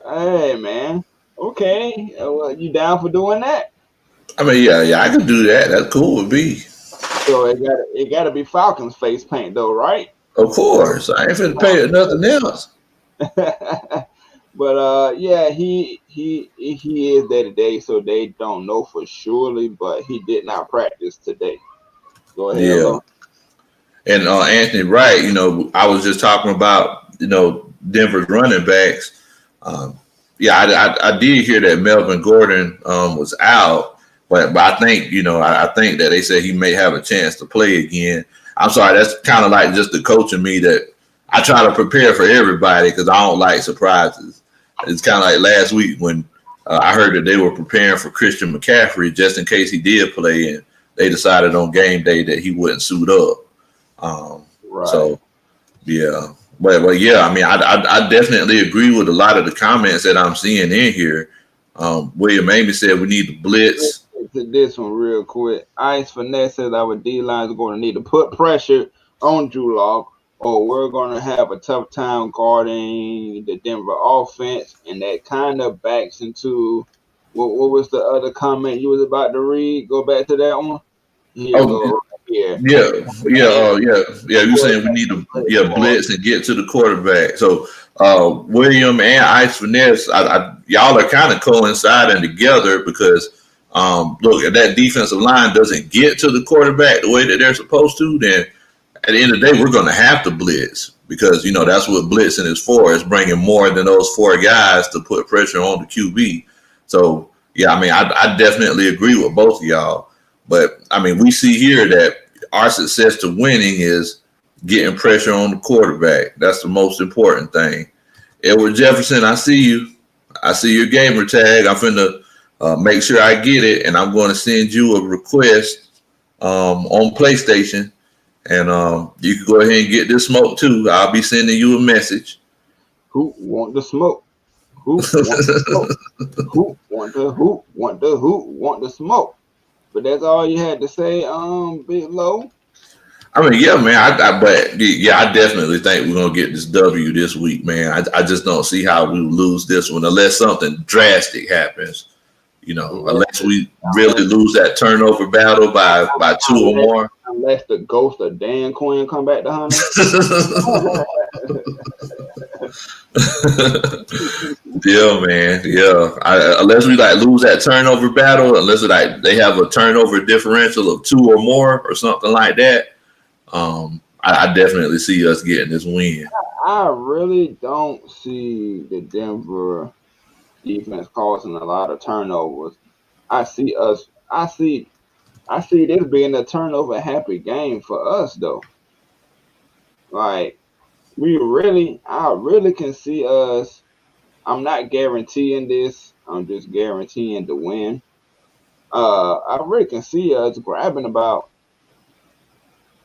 Speaker 2: Hey man, okay, well, you down for doing that?
Speaker 1: Yeah, I could do that. That's cool with me.
Speaker 2: So it gotta be Falcons face paint though, right?
Speaker 1: Of course, I ain't finna pay it nothing else.
Speaker 2: But yeah, he is day to day, so they don't know for surely. But he did not practice today. Go ahead,
Speaker 1: Yeah.
Speaker 2: Lo.
Speaker 1: And Anthony Wright, I was just talking about, Denver's running backs. Um, yeah, I did hear that Melvin Gordon was out, but I think, I think that they said he may have a chance to play again. I'm sorry, that's kind of like just the coach in me that I try to prepare for everybody because I don't like surprises. It's kind of like last week when I heard that they were preparing for Christian McCaffrey just in case he did play, and they decided on game day that he wouldn't suit up.
Speaker 2: Right.
Speaker 1: So yeah, but yeah, I mean, I definitely agree with a lot of the comments that I'm seeing in here. William Amy said we need to blitz.
Speaker 2: To this one real quick. Ice Finesse says our D lines are going to need to put pressure on Drew Lock, or we're going to have a tough time guarding the Denver offense, and that kind of backs into what was the other comment you was about to read? Go back to that one. Here you
Speaker 1: Oh
Speaker 2: go. Right here.
Speaker 1: yeah. You're saying we need to blitz and get to the quarterback. So William and Ice Finesse, y'all are kind of coinciding together because look, if that defensive line doesn't get to the quarterback the way that they're supposed to, then at the end of the day, we're going to have to blitz because, that's what blitzing is for. It's bringing more than those four guys to put pressure on the QB. So, yeah, I mean, I definitely agree with both of y'all. But, I mean, we see here that our success to winning is getting pressure on the quarterback. That's the most important thing. Edward Jefferson, I see you. I see your gamer tag. I'm finna make sure I get it, and I'm going to send you a request on PlayStation. And you can go ahead and get this smoke too. I'll be sending you a message.
Speaker 2: Who want the smoke? Who want the smoke? Who want the smoke? But that's all you had to say, Big Low.
Speaker 1: I mean, yeah, man. I definitely think we're gonna get this W this week, man. I just don't see how we lose this one unless something drastic happens. Unless we really lose that turnover battle by two or more.
Speaker 2: Unless the ghost of Dan Quinn come back to hunt
Speaker 1: Yeah, man. Yeah. Unless we lose that turnover battle, unless they have a turnover differential of two or more or something like that. I definitely see us getting this win.
Speaker 2: I really don't see the Denver defense causing a lot of turnovers. I see this being a turnover happy game for us though. Like I really can see us. I'm not guaranteeing this. I'm just guaranteeing the win. I really can see us grabbing about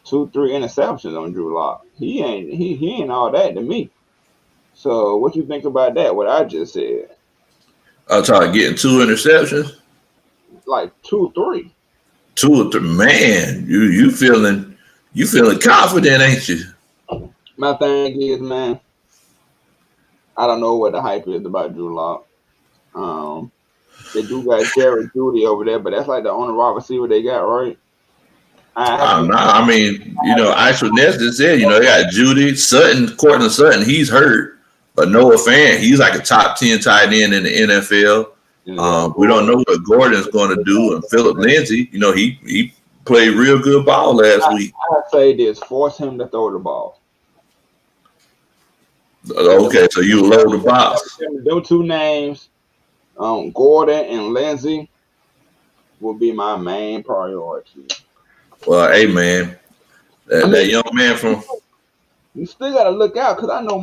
Speaker 2: 2-3 interceptions on Drew Lock. He ain't all that to me. So what you think about that? What I just said?
Speaker 1: I'm talking getting 2 interceptions.
Speaker 2: Like 2-3.
Speaker 1: 2 or 3. Man, you feeling confident, ain't you?
Speaker 2: My thing is, man, I don't know what the hype is about Drew Lock. They do got Jerry Judy over there, but that's like the only wide receiver they got, right?
Speaker 1: I mean, actually, Ness just said, they got Judy, Sutton, Cortland Sutton. He's hurt, but Noah Fant, he's like a top 10 tight end in the NFL. We don't know what Gordon's going to do, and Philip Lindsay, he played real good ball last week.
Speaker 2: I say this: force him to throw the ball.
Speaker 1: Okay, so you load the box.
Speaker 2: Those two names, Gordon and Lindsay, will be my main priority.
Speaker 1: Well, hey man, that young man from
Speaker 2: you still gotta look out because I know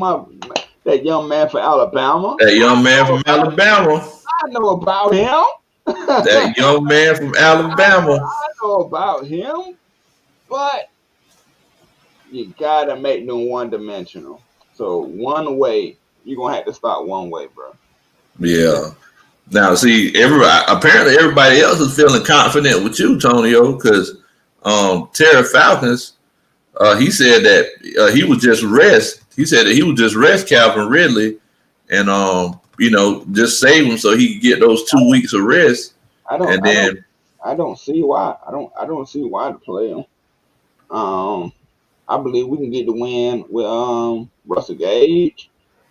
Speaker 2: that young man from Alabama.
Speaker 1: That young man from Alabama.
Speaker 2: I know about him.
Speaker 1: That young man from Alabama.
Speaker 2: I know about him, but you gotta make them one-dimensional. So one way, you're gonna have to start one way, bro.
Speaker 1: Yeah. Now, see, apparently everybody else is feeling confident with you, Tonio, because Terry Falcons, he said that he would just rest. He said that he would just rest Calvin Ridley and just save him so he could get those 2 weeks of rest.
Speaker 2: I don't see why. I don't see why to play him. I believe we can get the win with Russell Gage.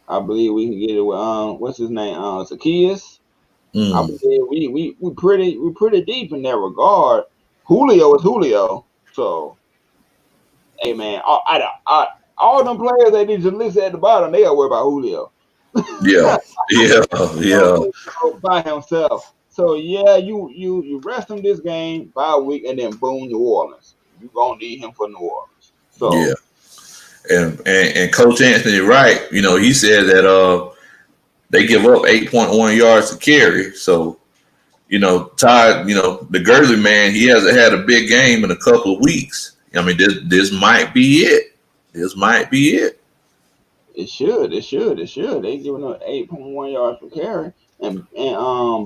Speaker 2: I believe we can get it with what's his name? Zacchaeus. I
Speaker 1: Mm.
Speaker 2: believe we pretty deep in that regard. Julio is Julio. So hey man, all them players they need to list at the bottom, they gotta worry about Julio.
Speaker 1: Yeah, yeah, yeah,
Speaker 2: By himself. So yeah, you rest him this game by a week, and then boom, New Orleans. You gonna need him for New Orleans.
Speaker 1: yeah.
Speaker 2: So
Speaker 1: And Coach Anthony Wright, he said that they give up 8.1 yards to carry. So, Todd, the Gurley man, he hasn't had a big game in a couple of weeks. I mean, this might be it. This might be it.
Speaker 2: it should. They giving up 8.1 yards per carry, and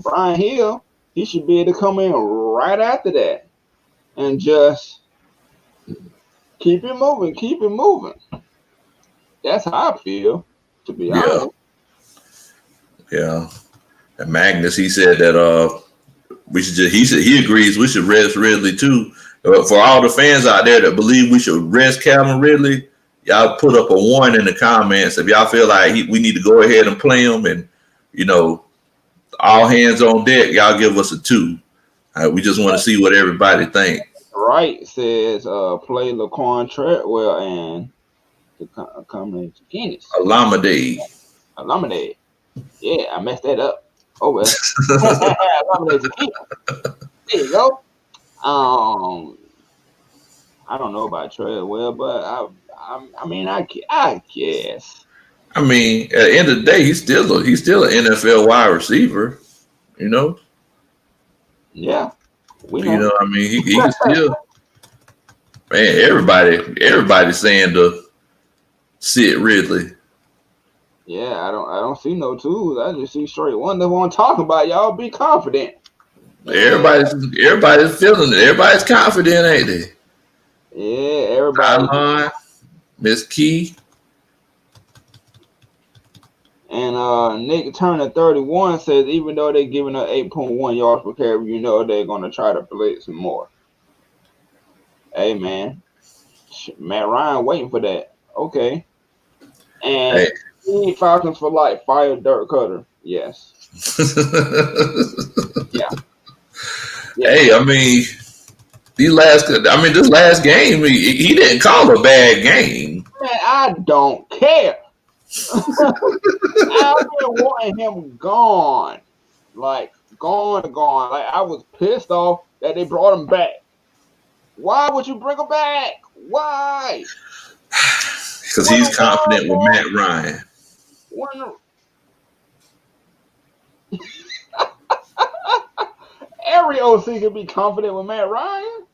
Speaker 2: Brian Hill, he should be able to come in right after that and just keep it moving. That's how I feel, to be
Speaker 1: Yeah,
Speaker 2: honest.
Speaker 1: yeah. And Magnus, he said that we should just. He agrees we should rest Ridley too. For all the fans out there that believe we should rest Calvin Ridley, y'all put up a 1 in the comments if y'all feel like we need to go ahead and play him, and all hands on deck. Y'all give us a 2. We just want to see what everybody think.
Speaker 2: Right says play Laquan Treadwell and coming to Guinness.
Speaker 1: Alameda.
Speaker 2: Eliminate. Yeah, I messed that up. Oh well. Eliminate. There you go. I don't know about Treadwell, but I mean, I guess.
Speaker 1: I mean, at the end of the day, he's still an NFL wide receiver. You know.
Speaker 2: Yeah, we know.
Speaker 1: I mean, he can still. Man, everybody's saying to sit Ridley.
Speaker 2: Yeah, I don't see no twos. I just see straight one. They want to talk about y'all. Be confident.
Speaker 1: Everybody's feeling it. Everybody's confident, ain't they?
Speaker 2: Yeah, everybody.
Speaker 1: Miss Key.
Speaker 2: And Nick Turner 31 says even though they're giving up 8.1 yards per carry, they're gonna try to blitz some more. Hey man, Matt Ryan waiting for that. Okay. And Falcons for life. Fire Dirk Cutter. Yes. Yeah.
Speaker 1: Hey, I mean, this last game, he didn't call a bad game.
Speaker 2: Man, I don't care. I've been wanting him gone. Like, gone. Like, I was pissed off that they brought him back. Why would you bring him back? Why?
Speaker 1: Because he's confident with Matt Ryan.
Speaker 2: Every OC can be confident with Matt Ryan.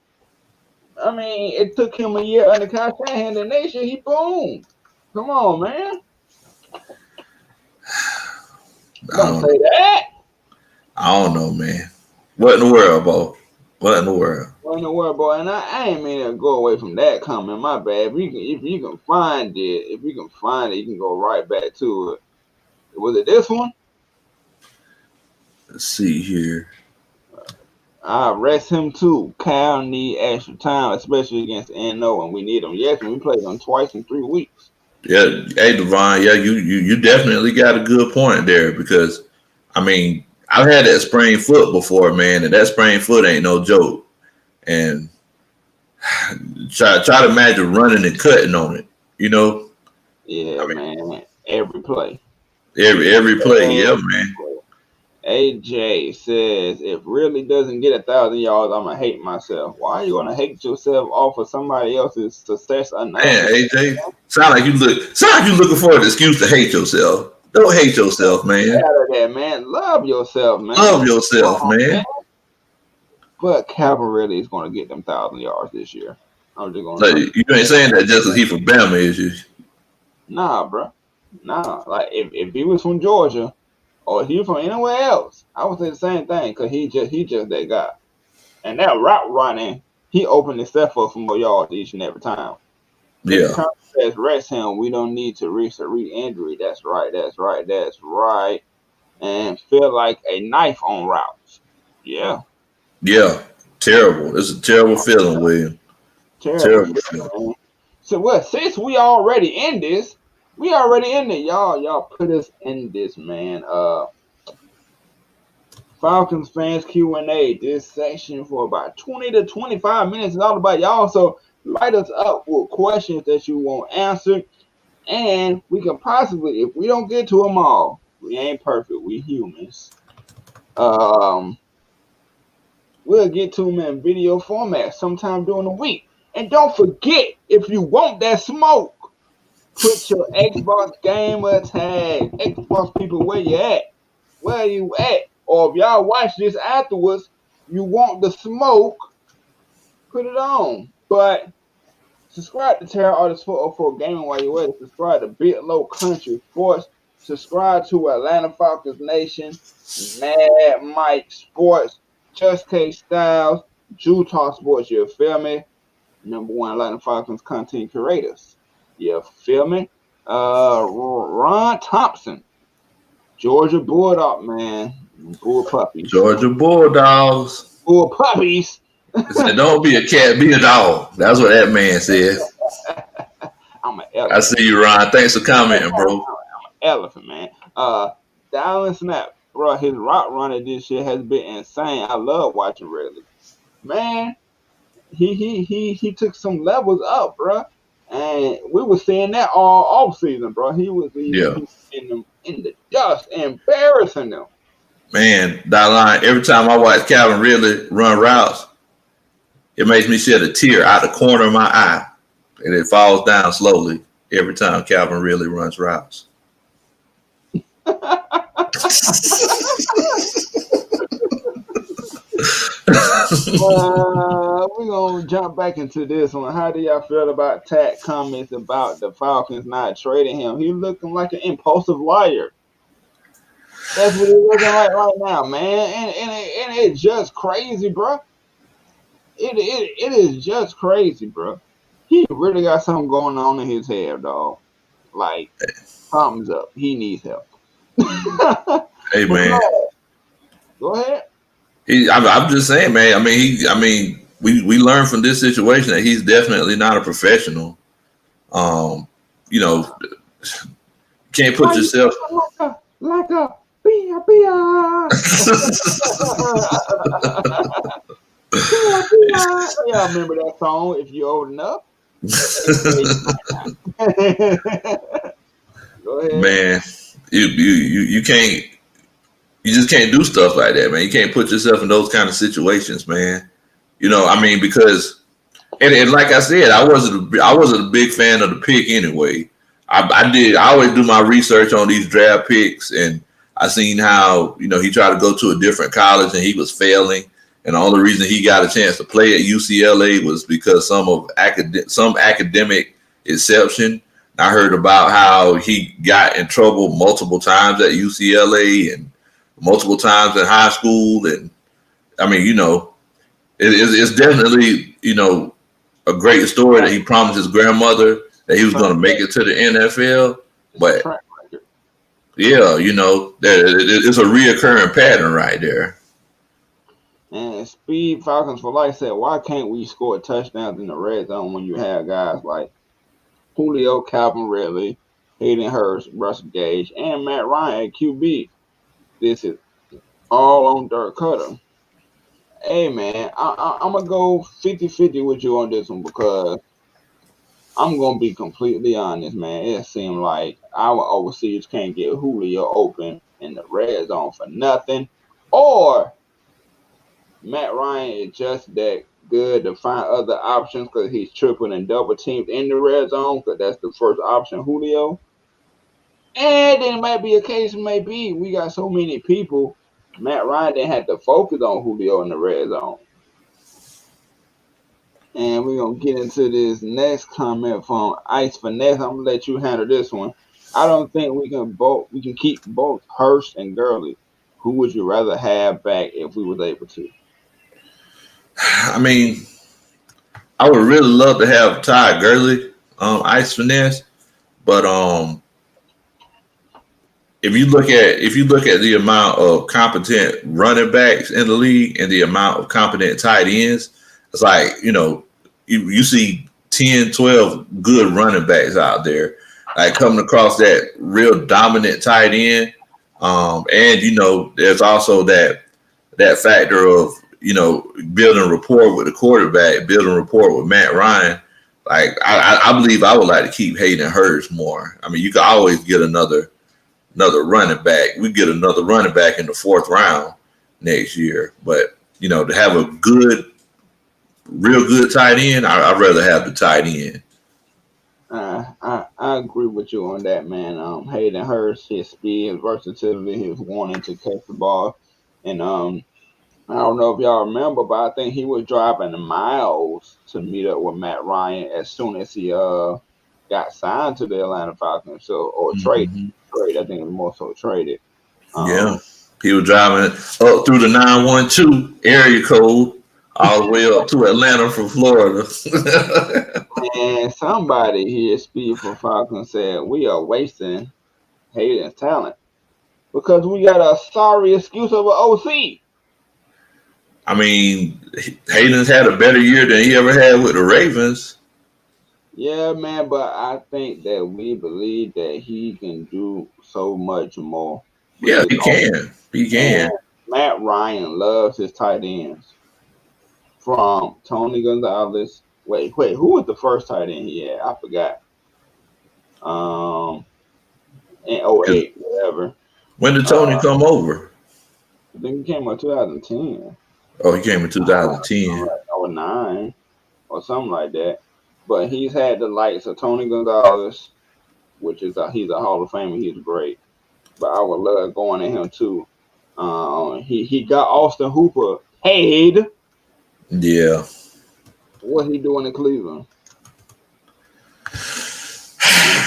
Speaker 2: I mean, it took him a year under Kyle Shanahan, the nation. He boomed. Come on, man. Don't say that.
Speaker 1: I don't know, man. What in the world, Bo? What in the world?
Speaker 2: What in the world, boy? And I ain't mean to go away from that comment. My bad. If you can find it, you can go right back to it. Was it this one?
Speaker 1: Let's see here.
Speaker 2: I rest him too. Cal need extra time, especially against NO, and we need him. Yes, we played him twice in 3 weeks.
Speaker 1: Yeah, hey Devon, yeah, you definitely got a good point there because, I mean, I've had that sprained foot before, man, and that sprained foot ain't no joke. And try to imagine running and cutting on it,
Speaker 2: Yeah, man. Every play.
Speaker 1: Every play, yeah, man.
Speaker 2: AJ says, if really doesn't get 1,000 yards, I'm gonna hate myself. Why are you gonna hate yourself off of somebody else's success?
Speaker 1: Man, AJ, sound like you looking for an excuse to hate yourself. Don't hate yourself, man.
Speaker 2: Get out of there, man. Love yourself, man.
Speaker 1: Love yourself, man.
Speaker 2: But Calvin really is gonna get them 1,000 yards this year. I'm just gonna.
Speaker 1: Like, you ain't saying that just because he from Bama, is you?
Speaker 2: Nah, bro. Nah. Like if he was from Georgia. Or if he from anywhere else, I would say the same thing because he just that guy. And that route running, he opened himself up for more yards each and every time.
Speaker 1: Yeah.
Speaker 2: Says rest him. We don't need to risk a re-injury. That's right. And feel like a knife on routes. Yeah.
Speaker 1: Yeah. Terrible. It's a terrible feeling, William. Terrible feeling.
Speaker 2: So since we already in this, We already in there, y'all. Y'all put us in this, man. Falcons fans Q&A. This section for about 20 to 25 minutes is all about y'all. So light us up with questions that you want answered, and we can possibly, if we don't get to them all, we ain't perfect. We humans. We'll get to them in video format sometime during the week. And don't forget, if you want that smoke, put your Xbox gamer tag. Xbox people, where you at? Where you at? Or if y'all watch this afterwards, you want the smoke, put it on. But subscribe to Terra Artist 404 Gaming while you're waiting. Subscribe to Biglowkuntrysports. Subscribe to Atlanta Falcons Nation, Mad Mike Sports, Just K Styles, Utah Sports, you feel me? Number one Atlanta Falcons content curators. You feel me? Ron Thompson, Georgia Bulldog, man. Bull puppies.
Speaker 1: Georgia Bulldogs.
Speaker 2: Bull puppies.
Speaker 1: Said, don't be a cat, be a dog. That's what that man said.
Speaker 2: I'm an elephant.
Speaker 1: I see you, Ron. Thanks for commenting, bro.
Speaker 2: I'm an elephant, man. Dial and Snap, bro. His route running this year has been insane. I love watching Ridley. Man, he took some levels up, bro. And we were seeing that all off season, bro. He was in the dust, embarrassing them.
Speaker 1: Man, that line, every time I watch Calvin Ridley run routes, it makes me shed a tear out the corner of my eye. And it falls down slowly every time Calvin Ridley runs routes.
Speaker 2: We're going to jump back into this one. How do y'all feel about Tat comments about the Falcons not trading him? He's looking like an impulsive liar. That's what he's looking like right now, man. And it's just crazy, bro. It is just crazy, bro. He really got something going on in his head, dog. Like, something's up. He needs help.
Speaker 1: Hey, man.
Speaker 2: Go ahead.
Speaker 1: I'm just saying, man. We learned from this situation that he's definitely not a professional. You know, can't put yourself
Speaker 2: like a Y'all remember that song if you're old enough? Go ahead.
Speaker 1: Man, you can't. You just can't do stuff like that, man. You can't put yourself in those kind of situations, man. You know, I mean, because and like I said, I wasn't a big fan of the pick anyway. I always do my research on these draft picks, and I seen how, you know, he tried to go to a different college and he was failing, and the only reason he got a chance to play at UCLA was because some academic exception. I heard about how he got in trouble multiple times at UCLA and multiple times in high school, and I mean, you know, it's definitely, you know, a great story that he promised his grandmother that he was going to make it to the NFL, but yeah, you know, it's a reoccurring pattern right there.
Speaker 2: And Speed Falcons for Life said, why can't we score touchdowns in the red zone when you have guys like Julio, Calvin Ridley, Hayden Hurst, Russell Gage, and Matt Ryan at QB? This is all on Dirk Cutter. Hey, man, I'm going to go 50-50 with you on this one because I'm going to be completely honest, man. It seemed like our overseers can't get Julio open in the red zone for nothing. Or Matt Ryan is just that good to find other options because he's triple and double teamed in the red zone because that's the first option, Julio. And then it might be a case, maybe we got so many people, Matt Ryan didn't have to focus on Julio in the red zone. And we're going to get into this next comment from Ice Finesse. I'm going to let you handle this one. I don't think we can keep both Hurst and Gurley. Who would you rather have back if we was able to?
Speaker 1: I mean, I would really love to have Ty Gurley, Ice Finesse, but if you look at the amount of competent running backs in the league and the amount of competent tight ends, it's like, you know, you see 10, 12 good running backs out there. like coming across that real dominant tight end. And there's also that factor of building rapport with the quarterback, building rapport with Matt Ryan. Like I believe I would like to keep Hayden Hurst more. I mean, you could always get another running back. We get another running back in the 4th round next year, but to have a real good tight end, I'd rather have the tight end.
Speaker 2: I agree with you on that, man. Hayden Hurst, his speed, his versatility, his wanting to catch the ball, and I don't know if y'all remember, but I think he was driving miles to meet up with Matt Ryan as soon as he got signed to the Atlanta Falcons, traded. I think it was more so traded.
Speaker 1: Yeah, he was driving up through the 912 area code all the way up to Atlanta from Florida.
Speaker 2: And somebody here, Speed for Falcons, said we are wasting Hayden's talent because we got a sorry excuse of an OC.
Speaker 1: I mean, Hayden's had a better year than he ever had with the Ravens.
Speaker 2: Yeah, man, but I think that we believe that he can do so much more.
Speaker 1: Yeah, he can. He can.
Speaker 2: Matt Ryan loves his tight ends. From Tony Gonzalez. Wait, who was the first tight end he had? I forgot. In 08, whatever.
Speaker 1: When did Tony come over?
Speaker 2: I think he came in 2010.
Speaker 1: Oh, he came in 2010.
Speaker 2: Or 9 or something like that. But he's had the likes of Tony Gonzalez, which is he's a Hall of Famer. He's great. But I would love going at him too. He got Austin Hooper paid.
Speaker 1: Yeah.
Speaker 2: What he doing in Cleveland?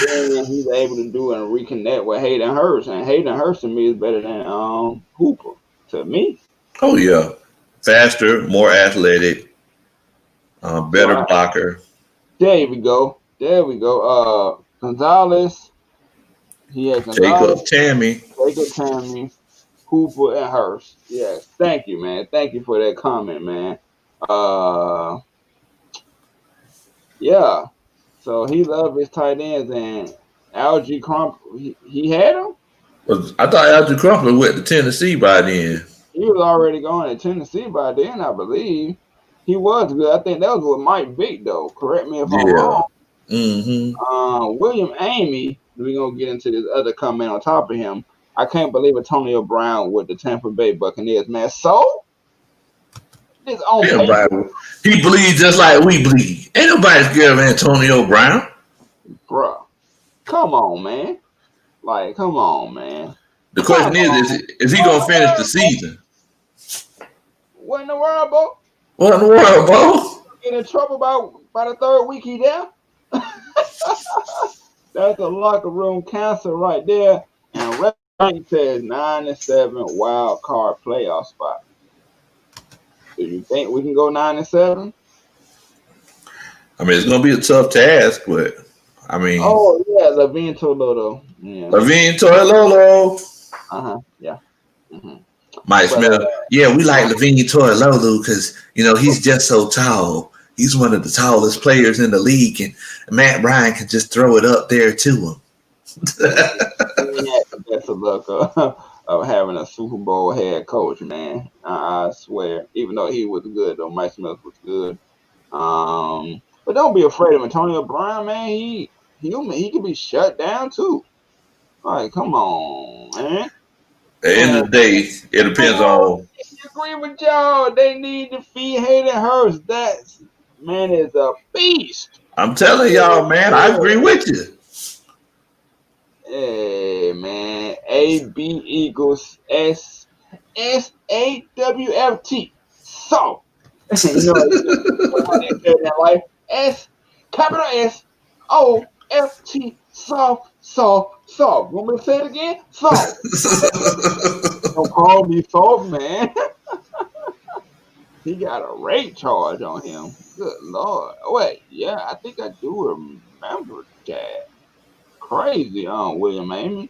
Speaker 2: And he's able to do and reconnect with Hayden Hurst. And Hayden Hurst to me is better than Hooper. To me.
Speaker 1: Oh yeah. Faster, more athletic, better blocker.
Speaker 2: There we go. Gonzalez. He has Gonzalez, Jacob Tammy, Hooper, and Hurst. Yes. Thank you, man. Thank you for that comment, man. Yeah. So he loved his tight ends, and Algie Crump, he had him?
Speaker 1: I thought Algie Crumpler went to Tennessee by then.
Speaker 2: He was already going to Tennessee by then, I believe. He was good. I think that was with Mike Vick, though. Correct me if I'm wrong.
Speaker 1: Mm-hmm.
Speaker 2: William Amy, we're going to get into this other comment on top of him. I can't believe Antonio Brown with the Tampa Bay Buccaneers, man. So? His own
Speaker 1: he bleeds just like we bleed. Ain't nobody scared of Antonio Brown.
Speaker 2: Bruh. Come on, man. Like, come on, man.
Speaker 1: The question is he going to finish the season?
Speaker 2: What in the world, bro?
Speaker 1: What in the world, bro?
Speaker 2: Get in trouble by the 3rd week he there? That's a locker room cancer right there. And Rank says 9-7 wild card playoff spot. Do you think we can go 9-7?
Speaker 1: I mean, it's going to be a tough task, but I mean.
Speaker 2: Oh, yeah, Levine Toilolo. Yeah.
Speaker 1: Levine Toilolo.
Speaker 2: Yeah. Mm-hmm.
Speaker 1: Mike Smith. Yeah, we like Levine Toilolo because, he's just so tall. He's one of the tallest players in the league, and Matt Ryan can just throw it up there to him.
Speaker 2: That's a look of having a Super Bowl head coach, man. I swear. Even though he was good, though, Mike Smith was good. But don't be afraid of Antonio Brown, man. He can be shut down too. All right, come on, man.
Speaker 1: At the end of the day, it depends on.
Speaker 2: I agree with y'all. They need to feed Hayden Hurst. That man is a beast.
Speaker 1: I'm telling y'all, man. I agree with you.
Speaker 2: Hey, man. AB equals SAWFT. So, that life. Capital SOFT. Soft. Want me to say it again? Soft. Don't call me soft, man. He got a rape charge on him. Good Lord. Wait, yeah, I think I do remember that. Crazy, William Amy.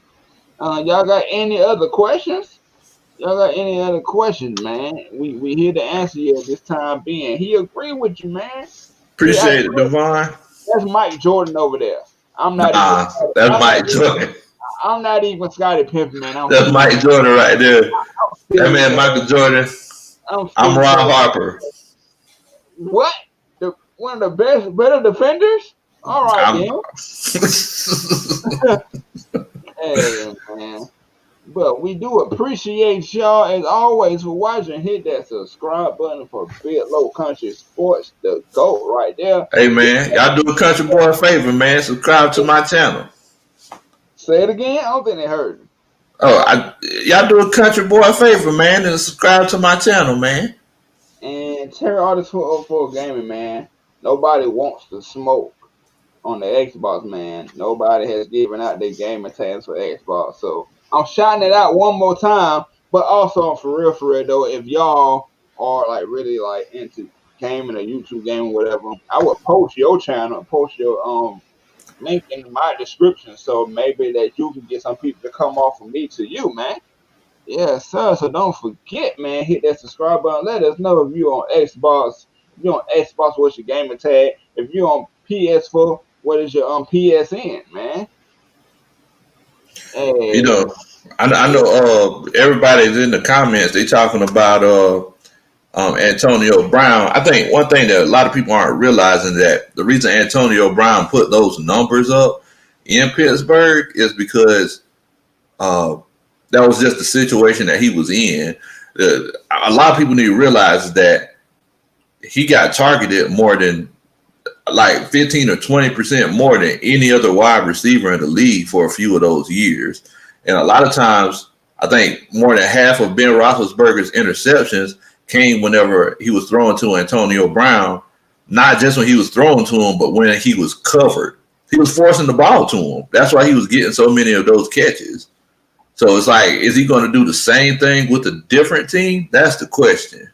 Speaker 2: Y'all got any other questions? Man? We here to answer you at this time being. He agreed with you, man.
Speaker 1: Appreciate it, Devon.
Speaker 2: That's Mike Jordan over there. I'm not
Speaker 1: Nah,
Speaker 2: even.
Speaker 1: that's Mike Jordan.
Speaker 2: I'm not even Scottie Pippen, man.
Speaker 1: That's Mike Jordan right there. That
Speaker 2: Philly,
Speaker 1: man, Michael Jordan.
Speaker 2: I'm
Speaker 1: I'm
Speaker 2: Philly,
Speaker 1: Ron Harper.
Speaker 2: What? One of the better defenders? All right,
Speaker 1: I'm.
Speaker 2: then. Hey, man. But we do appreciate y'all as always for watching. Hit that subscribe button for Biglowkuntrysports, the GOAT right there.
Speaker 1: Hey man, y'all do a country boy a favor, man. Subscribe to my channel.
Speaker 2: Say it again. I don't think they heard.
Speaker 1: Y'all do a country boy a favor, man, and subscribe to my channel, man.
Speaker 2: And Terry Artist for Gaming, man. Nobody wants to smoke on the Xbox, man. Nobody has given out their gaming tags for Xbox. So I'm shouting it out one more time. But also for real though, if y'all are like really like into gaming or YouTube gaming, whatever, I would post your channel, post your link in my description, so maybe that you can get some people to come off of me to you, man. Yes, sir. So don't forget, man, hit that subscribe button. Let us know if you're on Xbox. If you're on Xbox, what's your gamer tag? If you're on PS4, what is your PSN, man?
Speaker 1: You
Speaker 2: Hey,
Speaker 1: know, I know everybody's in the comments. They talking about Antonio Brown. I think one thing that a lot of people aren't realizing that the reason Antonio Brown put those numbers up in Pittsburgh is because that was just the situation that he was in. A lot of people need to realize that he got targeted more than like 15 or 20% more than any other wide receiver in the league for a few of those years. And a lot of times, I think more than half of Ben Roethlisberger's interceptions came whenever he was throwing to Antonio Brown, not just when he was throwing to him, but when he was covered. He was forcing the ball to him. That's why he was getting so many of those catches. So it's like, is he going to do the same thing with a different team? That's the question.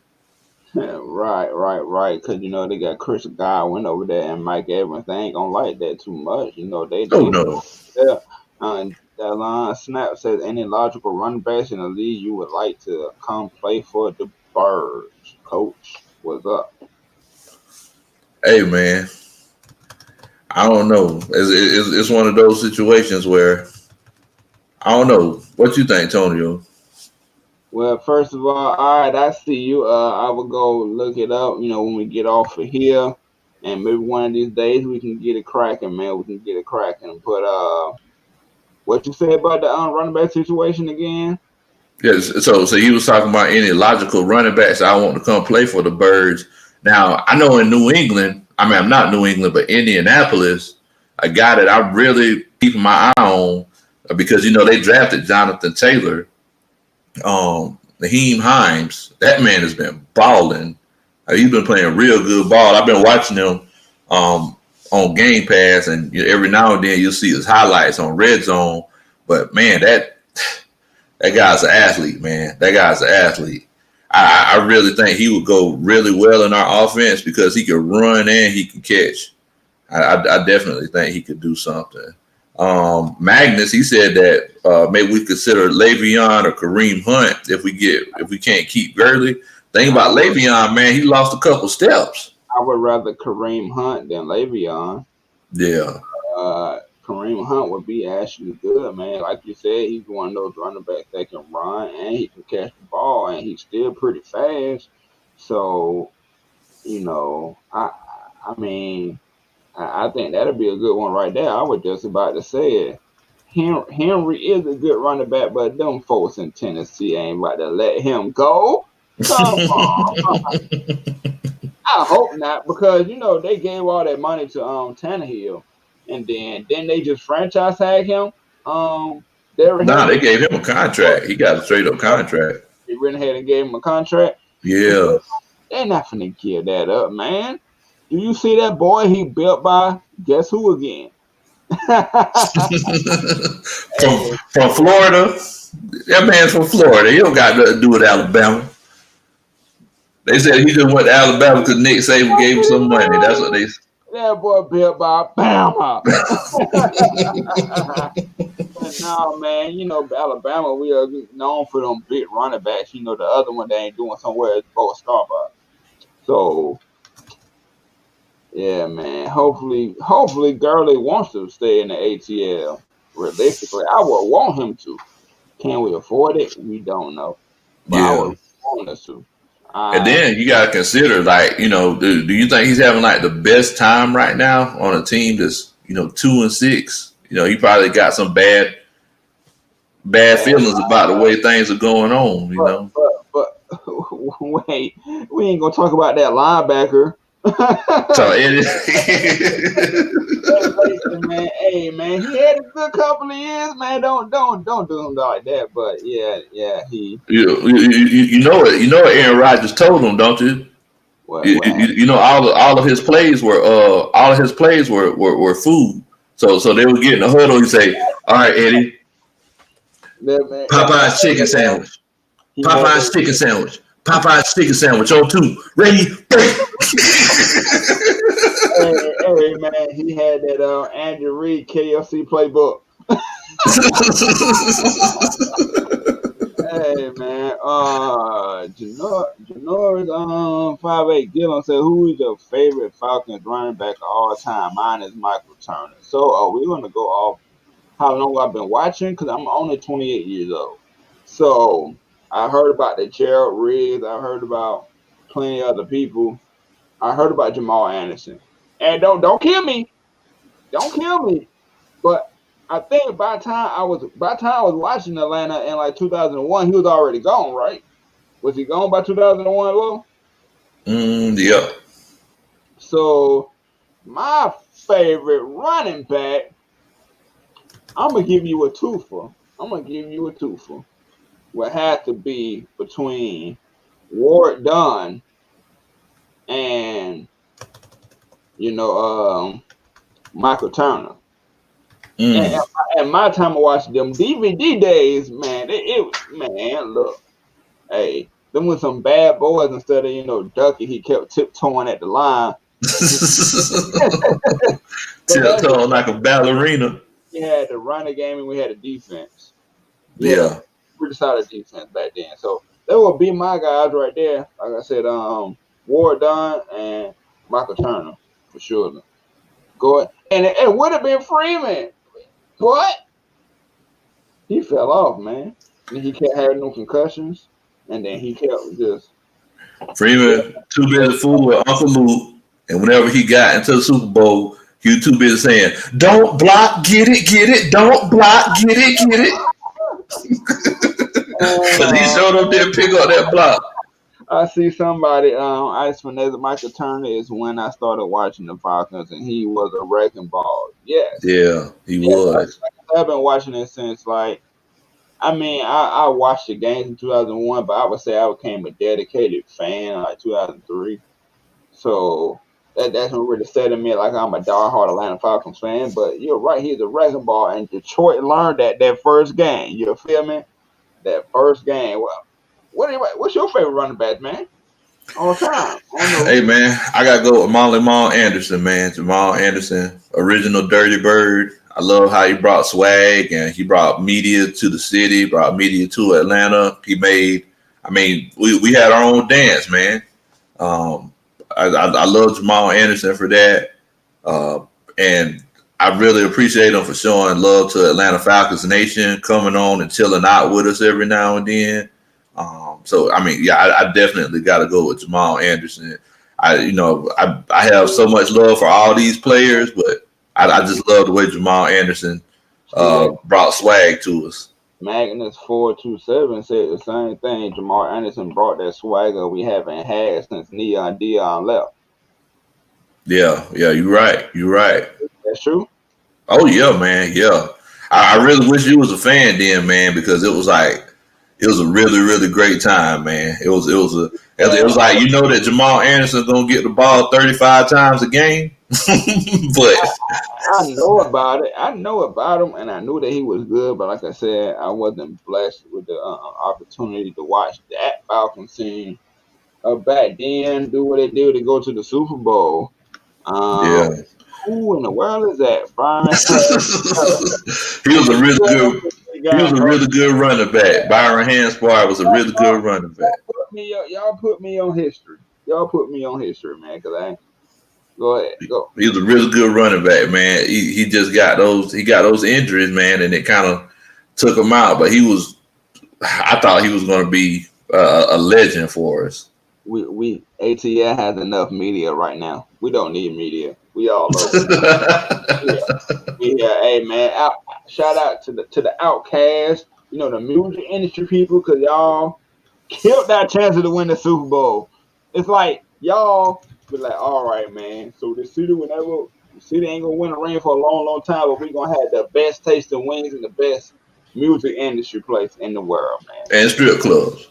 Speaker 2: right. Because they got Chris Godwin over there and Mike Evans. They ain't gonna like that too much.
Speaker 1: Oh,
Speaker 2: They
Speaker 1: no.
Speaker 2: yeah. That line snap says any logical running backs in the league you would like to come play for the Birds. Coach, what's up?
Speaker 1: Hey, man. I don't know. It's one of those situations where I don't know. What you think, Tonio?
Speaker 2: Well, first of all right, I see you. I will go look it up, when we get off of here. And maybe one of these days we can get it cracking, man. We can get it cracking. But what you say about the running back situation again?
Speaker 1: Yes. So he was talking about any logical running backs I want to come play for the Birds. Now I know in New England. I mean, I'm not New England, but Indianapolis. A guy that I'm really keeping my eye on because they drafted Jonathan Taylor. Naheem Hines, that man has been balling. He's been playing real good ball. I've been watching him on Game Pass, and every now and then you'll see his highlights on Red Zone. But man, that guy's an athlete, man. That guy's an athlete. I really think he would go really well in our offense because he can run and he can catch. I definitely think he could do something. Magnus, he said that maybe we consider Le'Veon or Kareem Hunt if we can't keep Gurley. Thing about Le'Veon, man, he lost a couple steps.
Speaker 2: I would rather Kareem Hunt than Le'Veon.
Speaker 1: Yeah.
Speaker 2: Kareem Hunt would be actually good, man. Like you said, he's one of those running backs that can run and he can catch the ball and he's still pretty fast. So, I mean, I think that'll be a good one right there. I was just about to say it. Henry is a good running back, but them folks in Tennessee ain't about to let him go. Come on. I hope not, because they gave all that money to Tannehill, and then they just franchise tag him.
Speaker 1: Nah, they gave him a contract. He got a straight up contract.
Speaker 2: They went ahead and gave him a contract.
Speaker 1: Yeah.
Speaker 2: They're not finna give that up, man. Do you see that boy he built by? Guess who again?
Speaker 1: from Florida. That man's from Florida. He don't got nothing to do with Alabama. They said he just went to Alabama because Nick Saban gave him some money. That's what they.
Speaker 2: That boy built by Bama. No, man, Alabama, we are known for them big running backs. The other one they ain't doing somewhere is Bo Starbucks. So, Yeah, man. Hopefully, Gurley wants to stay in the ATL. Realistically, I would want him to. Can we afford it? We don't know, but I
Speaker 1: Yeah.
Speaker 2: would want us to.
Speaker 1: And then you gotta consider, like, do you think he's having like the best time right now on a team that's 2-6? He probably got some bad
Speaker 2: Bad
Speaker 1: feelings about the way things are going on.
Speaker 2: but wait, we ain't gonna talk about that linebacker.
Speaker 1: So
Speaker 2: Hey, listen, man. Hey, man. He had a good couple of years, man. Don't do him like that. But yeah, he.
Speaker 1: you know it. You know what Aaron Rodgers told him, don't you?
Speaker 2: What happened?
Speaker 1: All of his plays were food. So they would get in the huddle and say, "All right, Eddie, Popeye's chicken sandwich,
Speaker 2: He had
Speaker 1: Popeye's chicken sandwich, Popeye's chicken sandwich on two, ready, break."
Speaker 2: hey, man. He had that Andrew Reid KFC playbook. Hey, man. Janoris 58 Gillum said, "Who is your favorite Falcons running back of all time?" Mine is Michael Turner. So, we're gonna go off how long I've been watching because I'm only 28 years old. So I heard about the Gerald Riggs. I heard about plenty of other people. I heard about Jamal Anderson. And don't kill me. Don't kill me. But I think by the time I was watching Atlanta in like 2001, he was already gone, right? Was he gone by 2001, Will?
Speaker 1: Yeah.
Speaker 2: So my favorite running back, I'm gonna give you a twofer. Would have to be between Ward Dunn and Michael Turner. And my time of watching them DVD days, man, look, hey, them was some bad boys. Instead of Ducky, he kept tiptoeing at the line.
Speaker 1: Tiptoeing like a ballerina.
Speaker 2: We had the running game and we had a defense.
Speaker 1: Yeah.
Speaker 2: Pretty solid defense back then. So that would be my guys right there. Like I said, Ward Dunn and Michael Turner for sure. Go ahead. And it would have been Freeman, but he fell off, man. And he kept having no concussions, and then he kept just
Speaker 1: Freeman too busy fooling with Uncle Luke, and whenever he got into the Super Bowl, he was too busy saying, "Don't block, get it, don't block, get it." Because he showed up there pick up that block.
Speaker 2: I see somebody Ice Vanessa Michael Turner is when I started watching the Falcons, and he was a wrecking ball. Yes.
Speaker 1: Yeah, he was.
Speaker 2: I've been watching it since I watched the games in 2001, but I would say I became a dedicated fan like 2003. So that's what really said to me like I'm a diehard Atlanta Falcons fan. But you're right, he's a wrecking ball, and Detroit learned that first game. You feel me? That first game. Well, what's your favorite running back, man? All time.
Speaker 1: Hey man, I gotta go with Jamal Anderson, man. Jamal Anderson, original Dirty Bird. I love how he brought swag and he brought media to the city, brought media to Atlanta. We had our own dance, man. I love Jamal Anderson for that. And I really appreciate him for showing love to Atlanta Falcons Nation, coming on and chilling out with us every now and then. I definitely got to go with Jamal Anderson. I have so much love for all these players, but I just love the way Jamal Anderson brought swag to us.
Speaker 2: Magnus 427 said the same thing. Jamal Anderson brought that swagger we haven't had since Neon Dion left.
Speaker 1: Yeah, you're right.
Speaker 2: That's true.
Speaker 1: Oh yeah, man. Yeah, I really wish you was a fan then, man, because it was a really, really great time, man. It was like that Jamal Anderson's gonna get the ball 35 times a game, but
Speaker 2: I know about it. I know about him, and I knew that he was good. But like I said, I wasn't blessed with the opportunity to watch that Falcons team back then do what they do to go to the Super Bowl.
Speaker 1: Yeah.
Speaker 2: Who in the world is that, Byron?
Speaker 1: He was a really good running back. Byron Hanspard was a really good running back.
Speaker 2: Y'all put me on history. Man, because Go ahead. Go.
Speaker 1: He was a really good running back, man. He just got those injuries, man, and it kind of took him out. But I thought he was going to be a legend for us.
Speaker 2: We ATL has enough media right now. We don't need media. We all over. Yeah. Hey man, shout out to the outcasts. You know, the music industry people, because y'all killed that chance to win the Super Bowl. It's like y'all be like, all right, man. So the city ain't gonna win a ring for a long time, but we gonna have the best tasting wings and the best music industry place in the world, man.
Speaker 1: And strip clubs.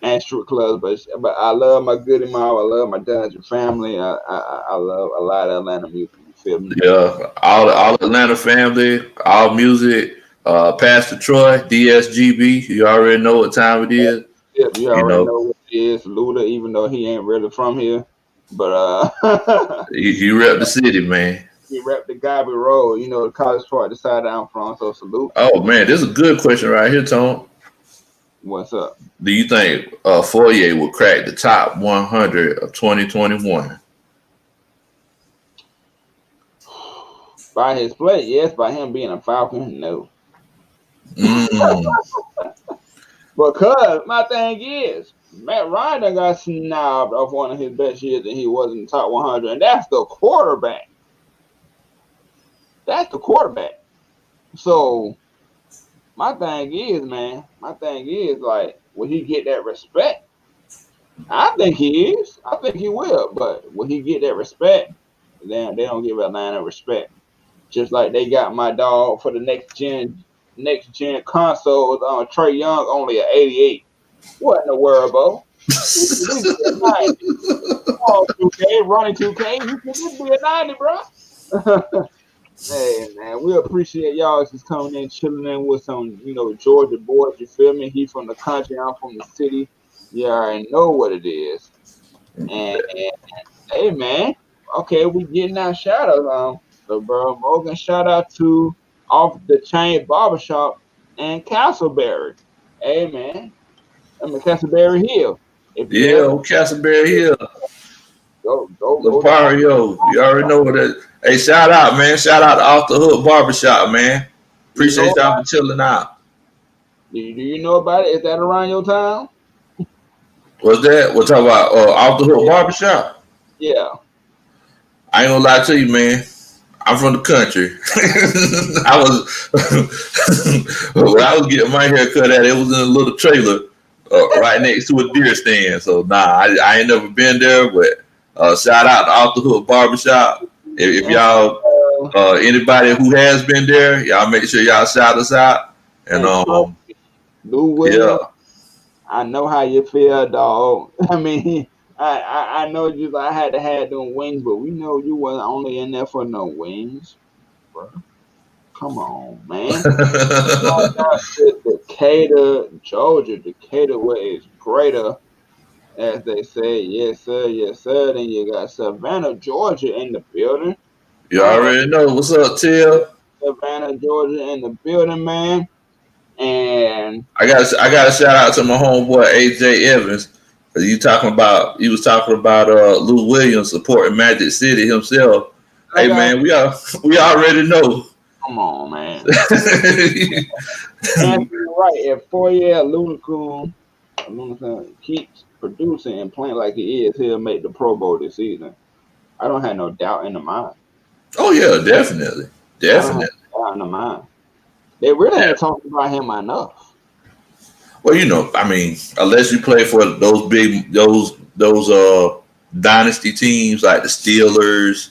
Speaker 2: And strip clubs, but I love my Goody Mob. I love my Dungeon family. I love a lot of Atlanta music. You feel me?
Speaker 1: Yeah, all Atlanta family, all music. Pastor Troy, DSGB. You already know what time it is.
Speaker 2: Yep, you already know what it is. Luda, even though he ain't really from here, but
Speaker 1: you rep the city, man.
Speaker 2: He rep the Gobby Road. You know, the college part, the side I'm from. So salute.
Speaker 1: Oh man, this is a good question right here, Tone.
Speaker 2: What's up?
Speaker 1: Do you think Fourier will crack the top 100 of 2021?
Speaker 2: By his play, yes. By him being a Falcon, no. Because my thing is, Matt Ryan done got snobbed off one of his best years and he was in the top 100, and that's the quarterback. That's the quarterback. So my thing is, man, like, will he get that respect? I think he is. I think he will. But will he get that respect? Then they don't give Atlanta respect. Just like they got my dog for the next gen consoles. Trey Young only an 88. What in the world, bro? Oh, 2K, running 2K, you can just be a 90, bro. Hey man, we appreciate y'all just coming in, chilling in with some, Georgia boys. You feel me? He from the country, I'm from the city. You already know what it is. And hey man, okay, we getting our shout outs. So bro, Morgan, shout out to Off the Chain Barbershop and Castleberry. Hey man, Castleberry Hill.
Speaker 1: Castleberry Hill.
Speaker 2: Go.
Speaker 1: Lepario, you already know what that. Hey, shout out, man. Shout out to Off the Hook Barbershop, man. Appreciate y'all for chilling out.
Speaker 2: Do you know about it? Is that around your town?
Speaker 1: What's that? We're talking about Off the Hook Barbershop?
Speaker 2: Yeah.
Speaker 1: I ain't gonna lie to you, man. I'm from the country. When I was getting my hair cut at, it was in a little trailer right next to a deer stand. So I ain't never been there, but shout out to Off the Hook Barbershop. If y'all anybody who has been there, y'all make sure y'all shout us out. And
Speaker 2: Lou Williams, I know how you feel, dog. I mean, I know you. I had to have them wings, but we know you wasn't only in there for no wings, bro. Come on, man. Decatur, Georgia. Decatur, where it's greater, as they say. Yes, sir. Yes, sir. Then you got Savannah, Georgia, in the building.
Speaker 1: You already know. What's up, Till?
Speaker 2: Savannah, Georgia, in the building, man. And
Speaker 1: I got a shout out to my homeboy AJ Evans. He was talking about Lou Williams supporting Magic City himself. Hey man, we already know.
Speaker 2: Come on, man. And you're right. If Fourier Lunacun keeps producing and playing like he is, he'll make the Pro Bowl this season. I don't have no doubt in the mind.
Speaker 1: Oh yeah, definitely.
Speaker 2: I don't have no doubt in the mind. They really ain't talking about him enough.
Speaker 1: Well, I mean, unless you play for those dynasty teams like the Steelers,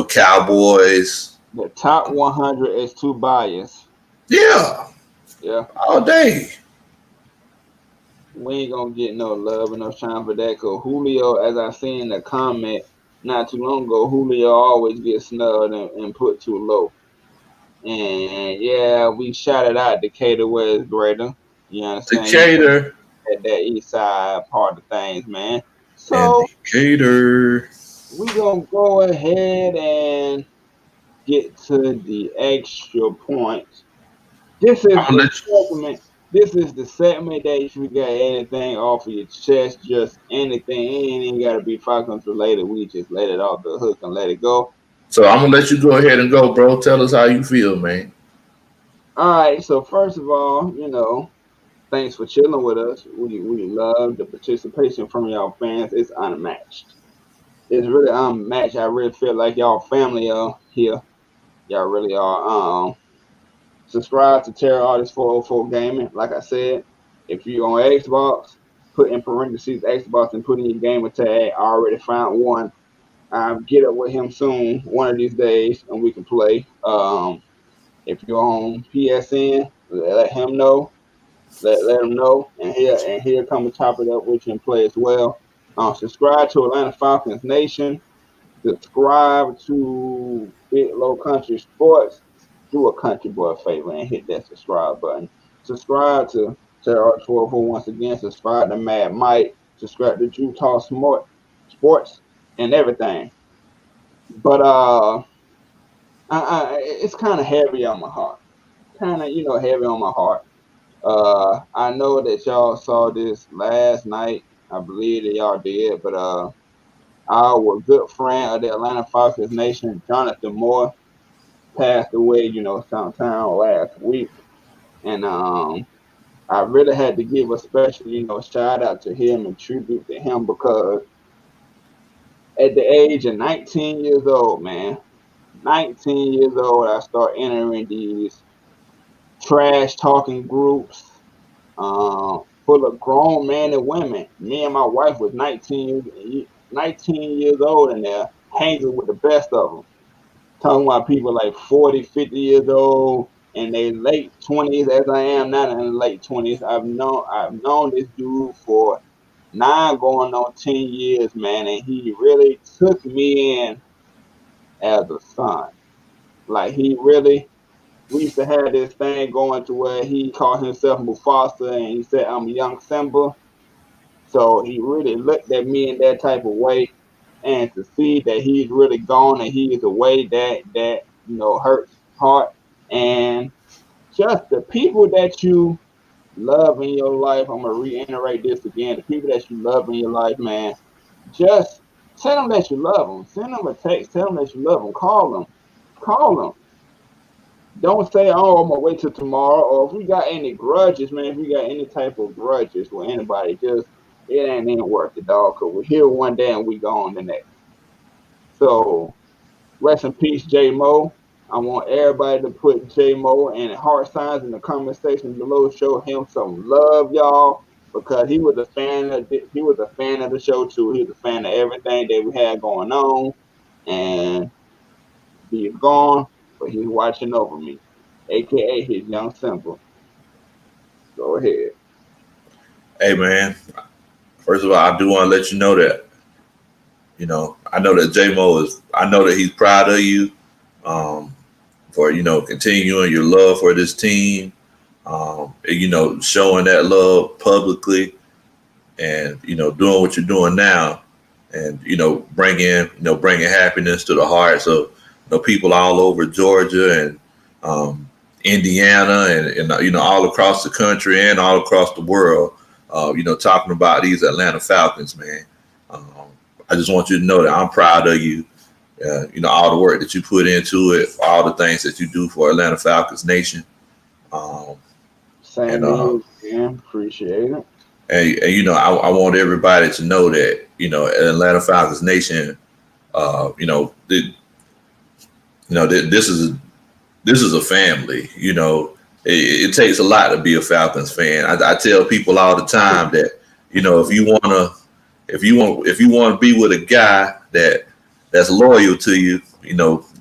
Speaker 1: Cowboys.
Speaker 2: The top 100 is too biased.
Speaker 1: Yeah. All day.
Speaker 2: We ain't gonna get no love and no shine for that. Cause Julio, as I seen in the comment not too long ago, Julio always gets snubbed and put too low. And yeah, we shouted out Decatur where it's greater. You understand?
Speaker 1: Decatur.
Speaker 2: At that east side part of things, man. So
Speaker 1: Decatur.
Speaker 2: We gonna go ahead and get to the extra points. This is the segment This is the segment that if you got anything off of your chest, just anything, it ain't got to be Falcons related. We just let it off the hook and let it go.
Speaker 1: So I'm gonna let you go ahead and go, bro. Tell us how you feel, man.
Speaker 2: All right. So first of all, thanks for chilling with us. We love the participation from y'all fans. It's unmatched. It's really unmatched. I really feel like y'all family here. Y'all really are. Subscribe to Terror Artist 404 Gaming. Like I said, if you're on Xbox, put in parentheses Xbox and put in your gamer tag. I already found one. Get up with him soon, one of these days, and we can play. If you're on PSN, let him know. Let him know, and he'll come and chop it up with you and play as well. Subscribe to Atlanta Falcons Nation. Subscribe to Biglowkuntrysports. Do a country boy a favor and hit that subscribe button. Subscribe to Terror 404 once again. Subscribe to Mad Mike. Subscribe to Utah Smart Sports and everything. But it's kind of heavy on my heart. Kind of heavy on my heart. I know that y'all saw this last night. I believe that y'all did, but our good friend of the Atlanta Falcons Nation, Jonathan Moore, passed away, sometime last week. And I really had to give a special, shout out to him and tribute to him because at the age of 19 years old, man, 19 years old, I start entering these trash talking groups full of grown men and women. Me and my wife was 19 years old in there, hanging with the best of them. Talking about people like 40, 50 years old in their late 20s, as I am now in the late 20s. I've known this dude for 9 going on 10 years, man, and he really took me in as a son. Like he really, we used to have this thing going to where he called himself Mufasa and he said I'm young Simba. So he really looked at me in that type of way, and to see that he's really gone and he is away, that hurts heart. And just the people that you love in your life, I'm gonna reiterate this again: the people that you love in your life, man, just tell them that you love them. Send them a text. Tell them that you love them. Call them. Call them. Don't say, "Oh, I'm gonna wait till tomorrow." Or if we got any grudges, man, if we got any type of grudges with anybody, just it ain't even worth it, dog. Cause we're here one day and we gone the next. So rest in peace, J Mo. I want everybody to put J Mo and heart signs in the comment section below. Show him some love, y'all, because he was a fan of the show too. He was a fan of everything that we had going on, and he's gone, but he's watching over me, aka his young Simba. Go ahead.
Speaker 1: Hey, man. First of all, I do want to let you know that I know that J Mo is. I know that he's proud of you for continuing your love for this team. And, showing that love publicly, and doing what you're doing now, and bringing happiness to the hearts of people all over Georgia and Indiana and all across the country and all across the world. Talking about these Atlanta Falcons, man. Um, I just want you to know that I'm proud of you. All the work that you put into it, all the things that you do for Atlanta Falcons Nation. Um,
Speaker 2: Same
Speaker 1: and
Speaker 2: to you, man. Appreciate it.
Speaker 1: I want everybody to know that Atlanta Falcons Nation, this is a family. It takes a lot to be a Falcons fan. I tell people all the time that if you want to be with a guy that's loyal to you,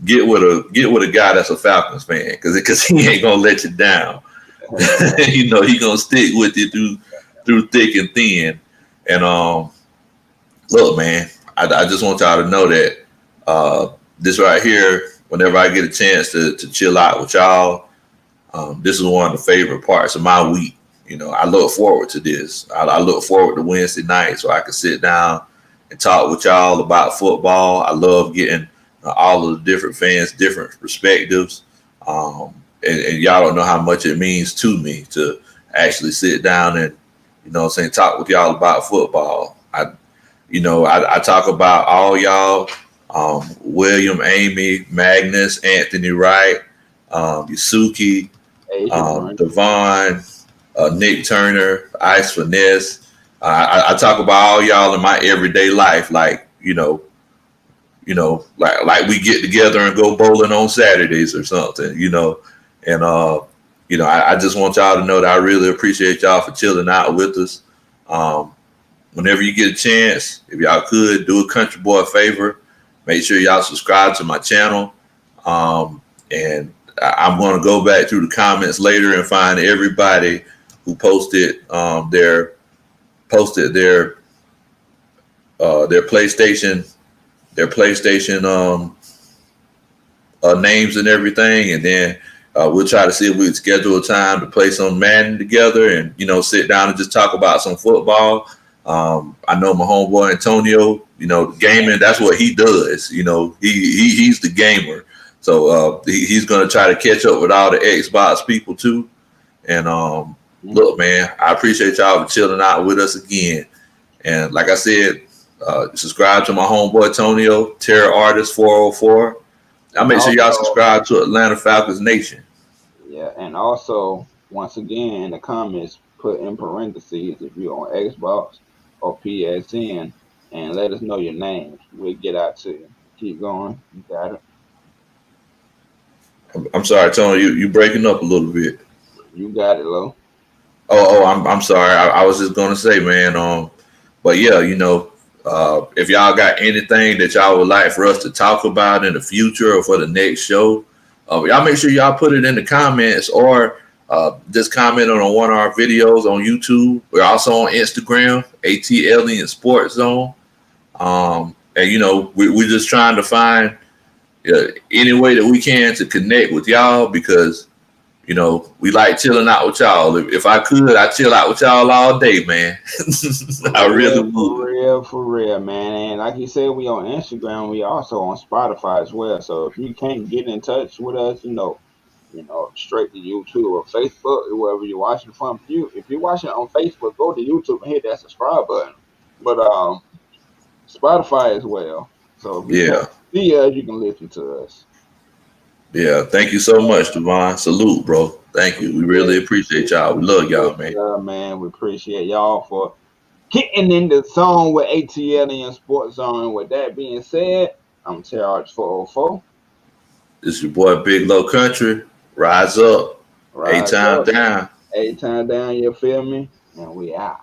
Speaker 1: get with a guy that's a Falcons fan, because he ain't gonna let you down. He gonna stick with you through thick and thin. And look, man, I just want y'all to know that this right here, whenever I get a chance to chill out with y'all, this is one of the favorite parts of my week. I look forward to this. I look forward to Wednesday night so I can sit down and talk with y'all about football. I love getting all of the different fans, different perspectives. And y'all don't know how much it means to me to actually sit down and, talk with y'all about football. I talk about all y'all, William, Amy, Magnus, Anthony Wright, Yusuke, Devon, Nick Turner, Ice Finesse. I talk about all y'all in my everyday life, like like we get together and go bowling on Saturdays or something, and I just want y'all to know that I really appreciate y'all for chilling out with us. Whenever you get a chance, if y'all could do a country boy a favor, make sure y'all subscribe to my channel. And I'm going to go back through the comments later and find everybody who posted their PlayStation names and everything, and then we'll try to see if we can schedule a time to play some Madden together and sit down and just talk about some football. I know my homeboy Antonio, gaming, that's what he does. He's the gamer. So he's going to try to catch up with all the Xbox people too. And look, man, I appreciate y'all for chilling out with us again. And like I said, subscribe to my homeboy Antonio, Terror Artist 404. I'll make sure y'all subscribe to Atlanta Falcons Nation.
Speaker 2: Yeah, and also, once again, in the comments, put in parentheses if you're on Xbox or PSN, and let us know your names. We'll get out to you. Keep going. You got it.
Speaker 1: I'm sorry, Tony. You breaking up a little bit.
Speaker 2: You got it, Lo.
Speaker 1: I'm sorry. I was just gonna say, man. But yeah, if y'all got anything that y'all would like for us to talk about in the future or for the next show, y'all make sure y'all put it in the comments or just comment on one of our videos on YouTube. We're also on Instagram, ATLiensSportsZone. And we're just trying to find any way that we can to connect with y'all because we like chilling out with y'all. If I could, I'd chill out with y'all all day, man. I really would.
Speaker 2: For real, man. And like you said, we on Instagram. We also on Spotify as well. So if you can't get in touch with us, straight to YouTube or Facebook, wherever you're watching from. If you're watching on Facebook, go to YouTube and hit that subscribe button. But Spotify as well. So if you can't see us, you can listen to us.
Speaker 1: Yeah, thank you so much, Devon. Salute, bro. Thank you. We really appreciate y'all. We love y'all, man.
Speaker 2: Yeah, man. We appreciate y'all for getting in the zone with ATLiensSportsZone. With that being said, I'm Charge 404.
Speaker 1: This is your boy Biglowkuntry. Rise up. 8 times down.
Speaker 2: 8 times down, you feel me? And we out.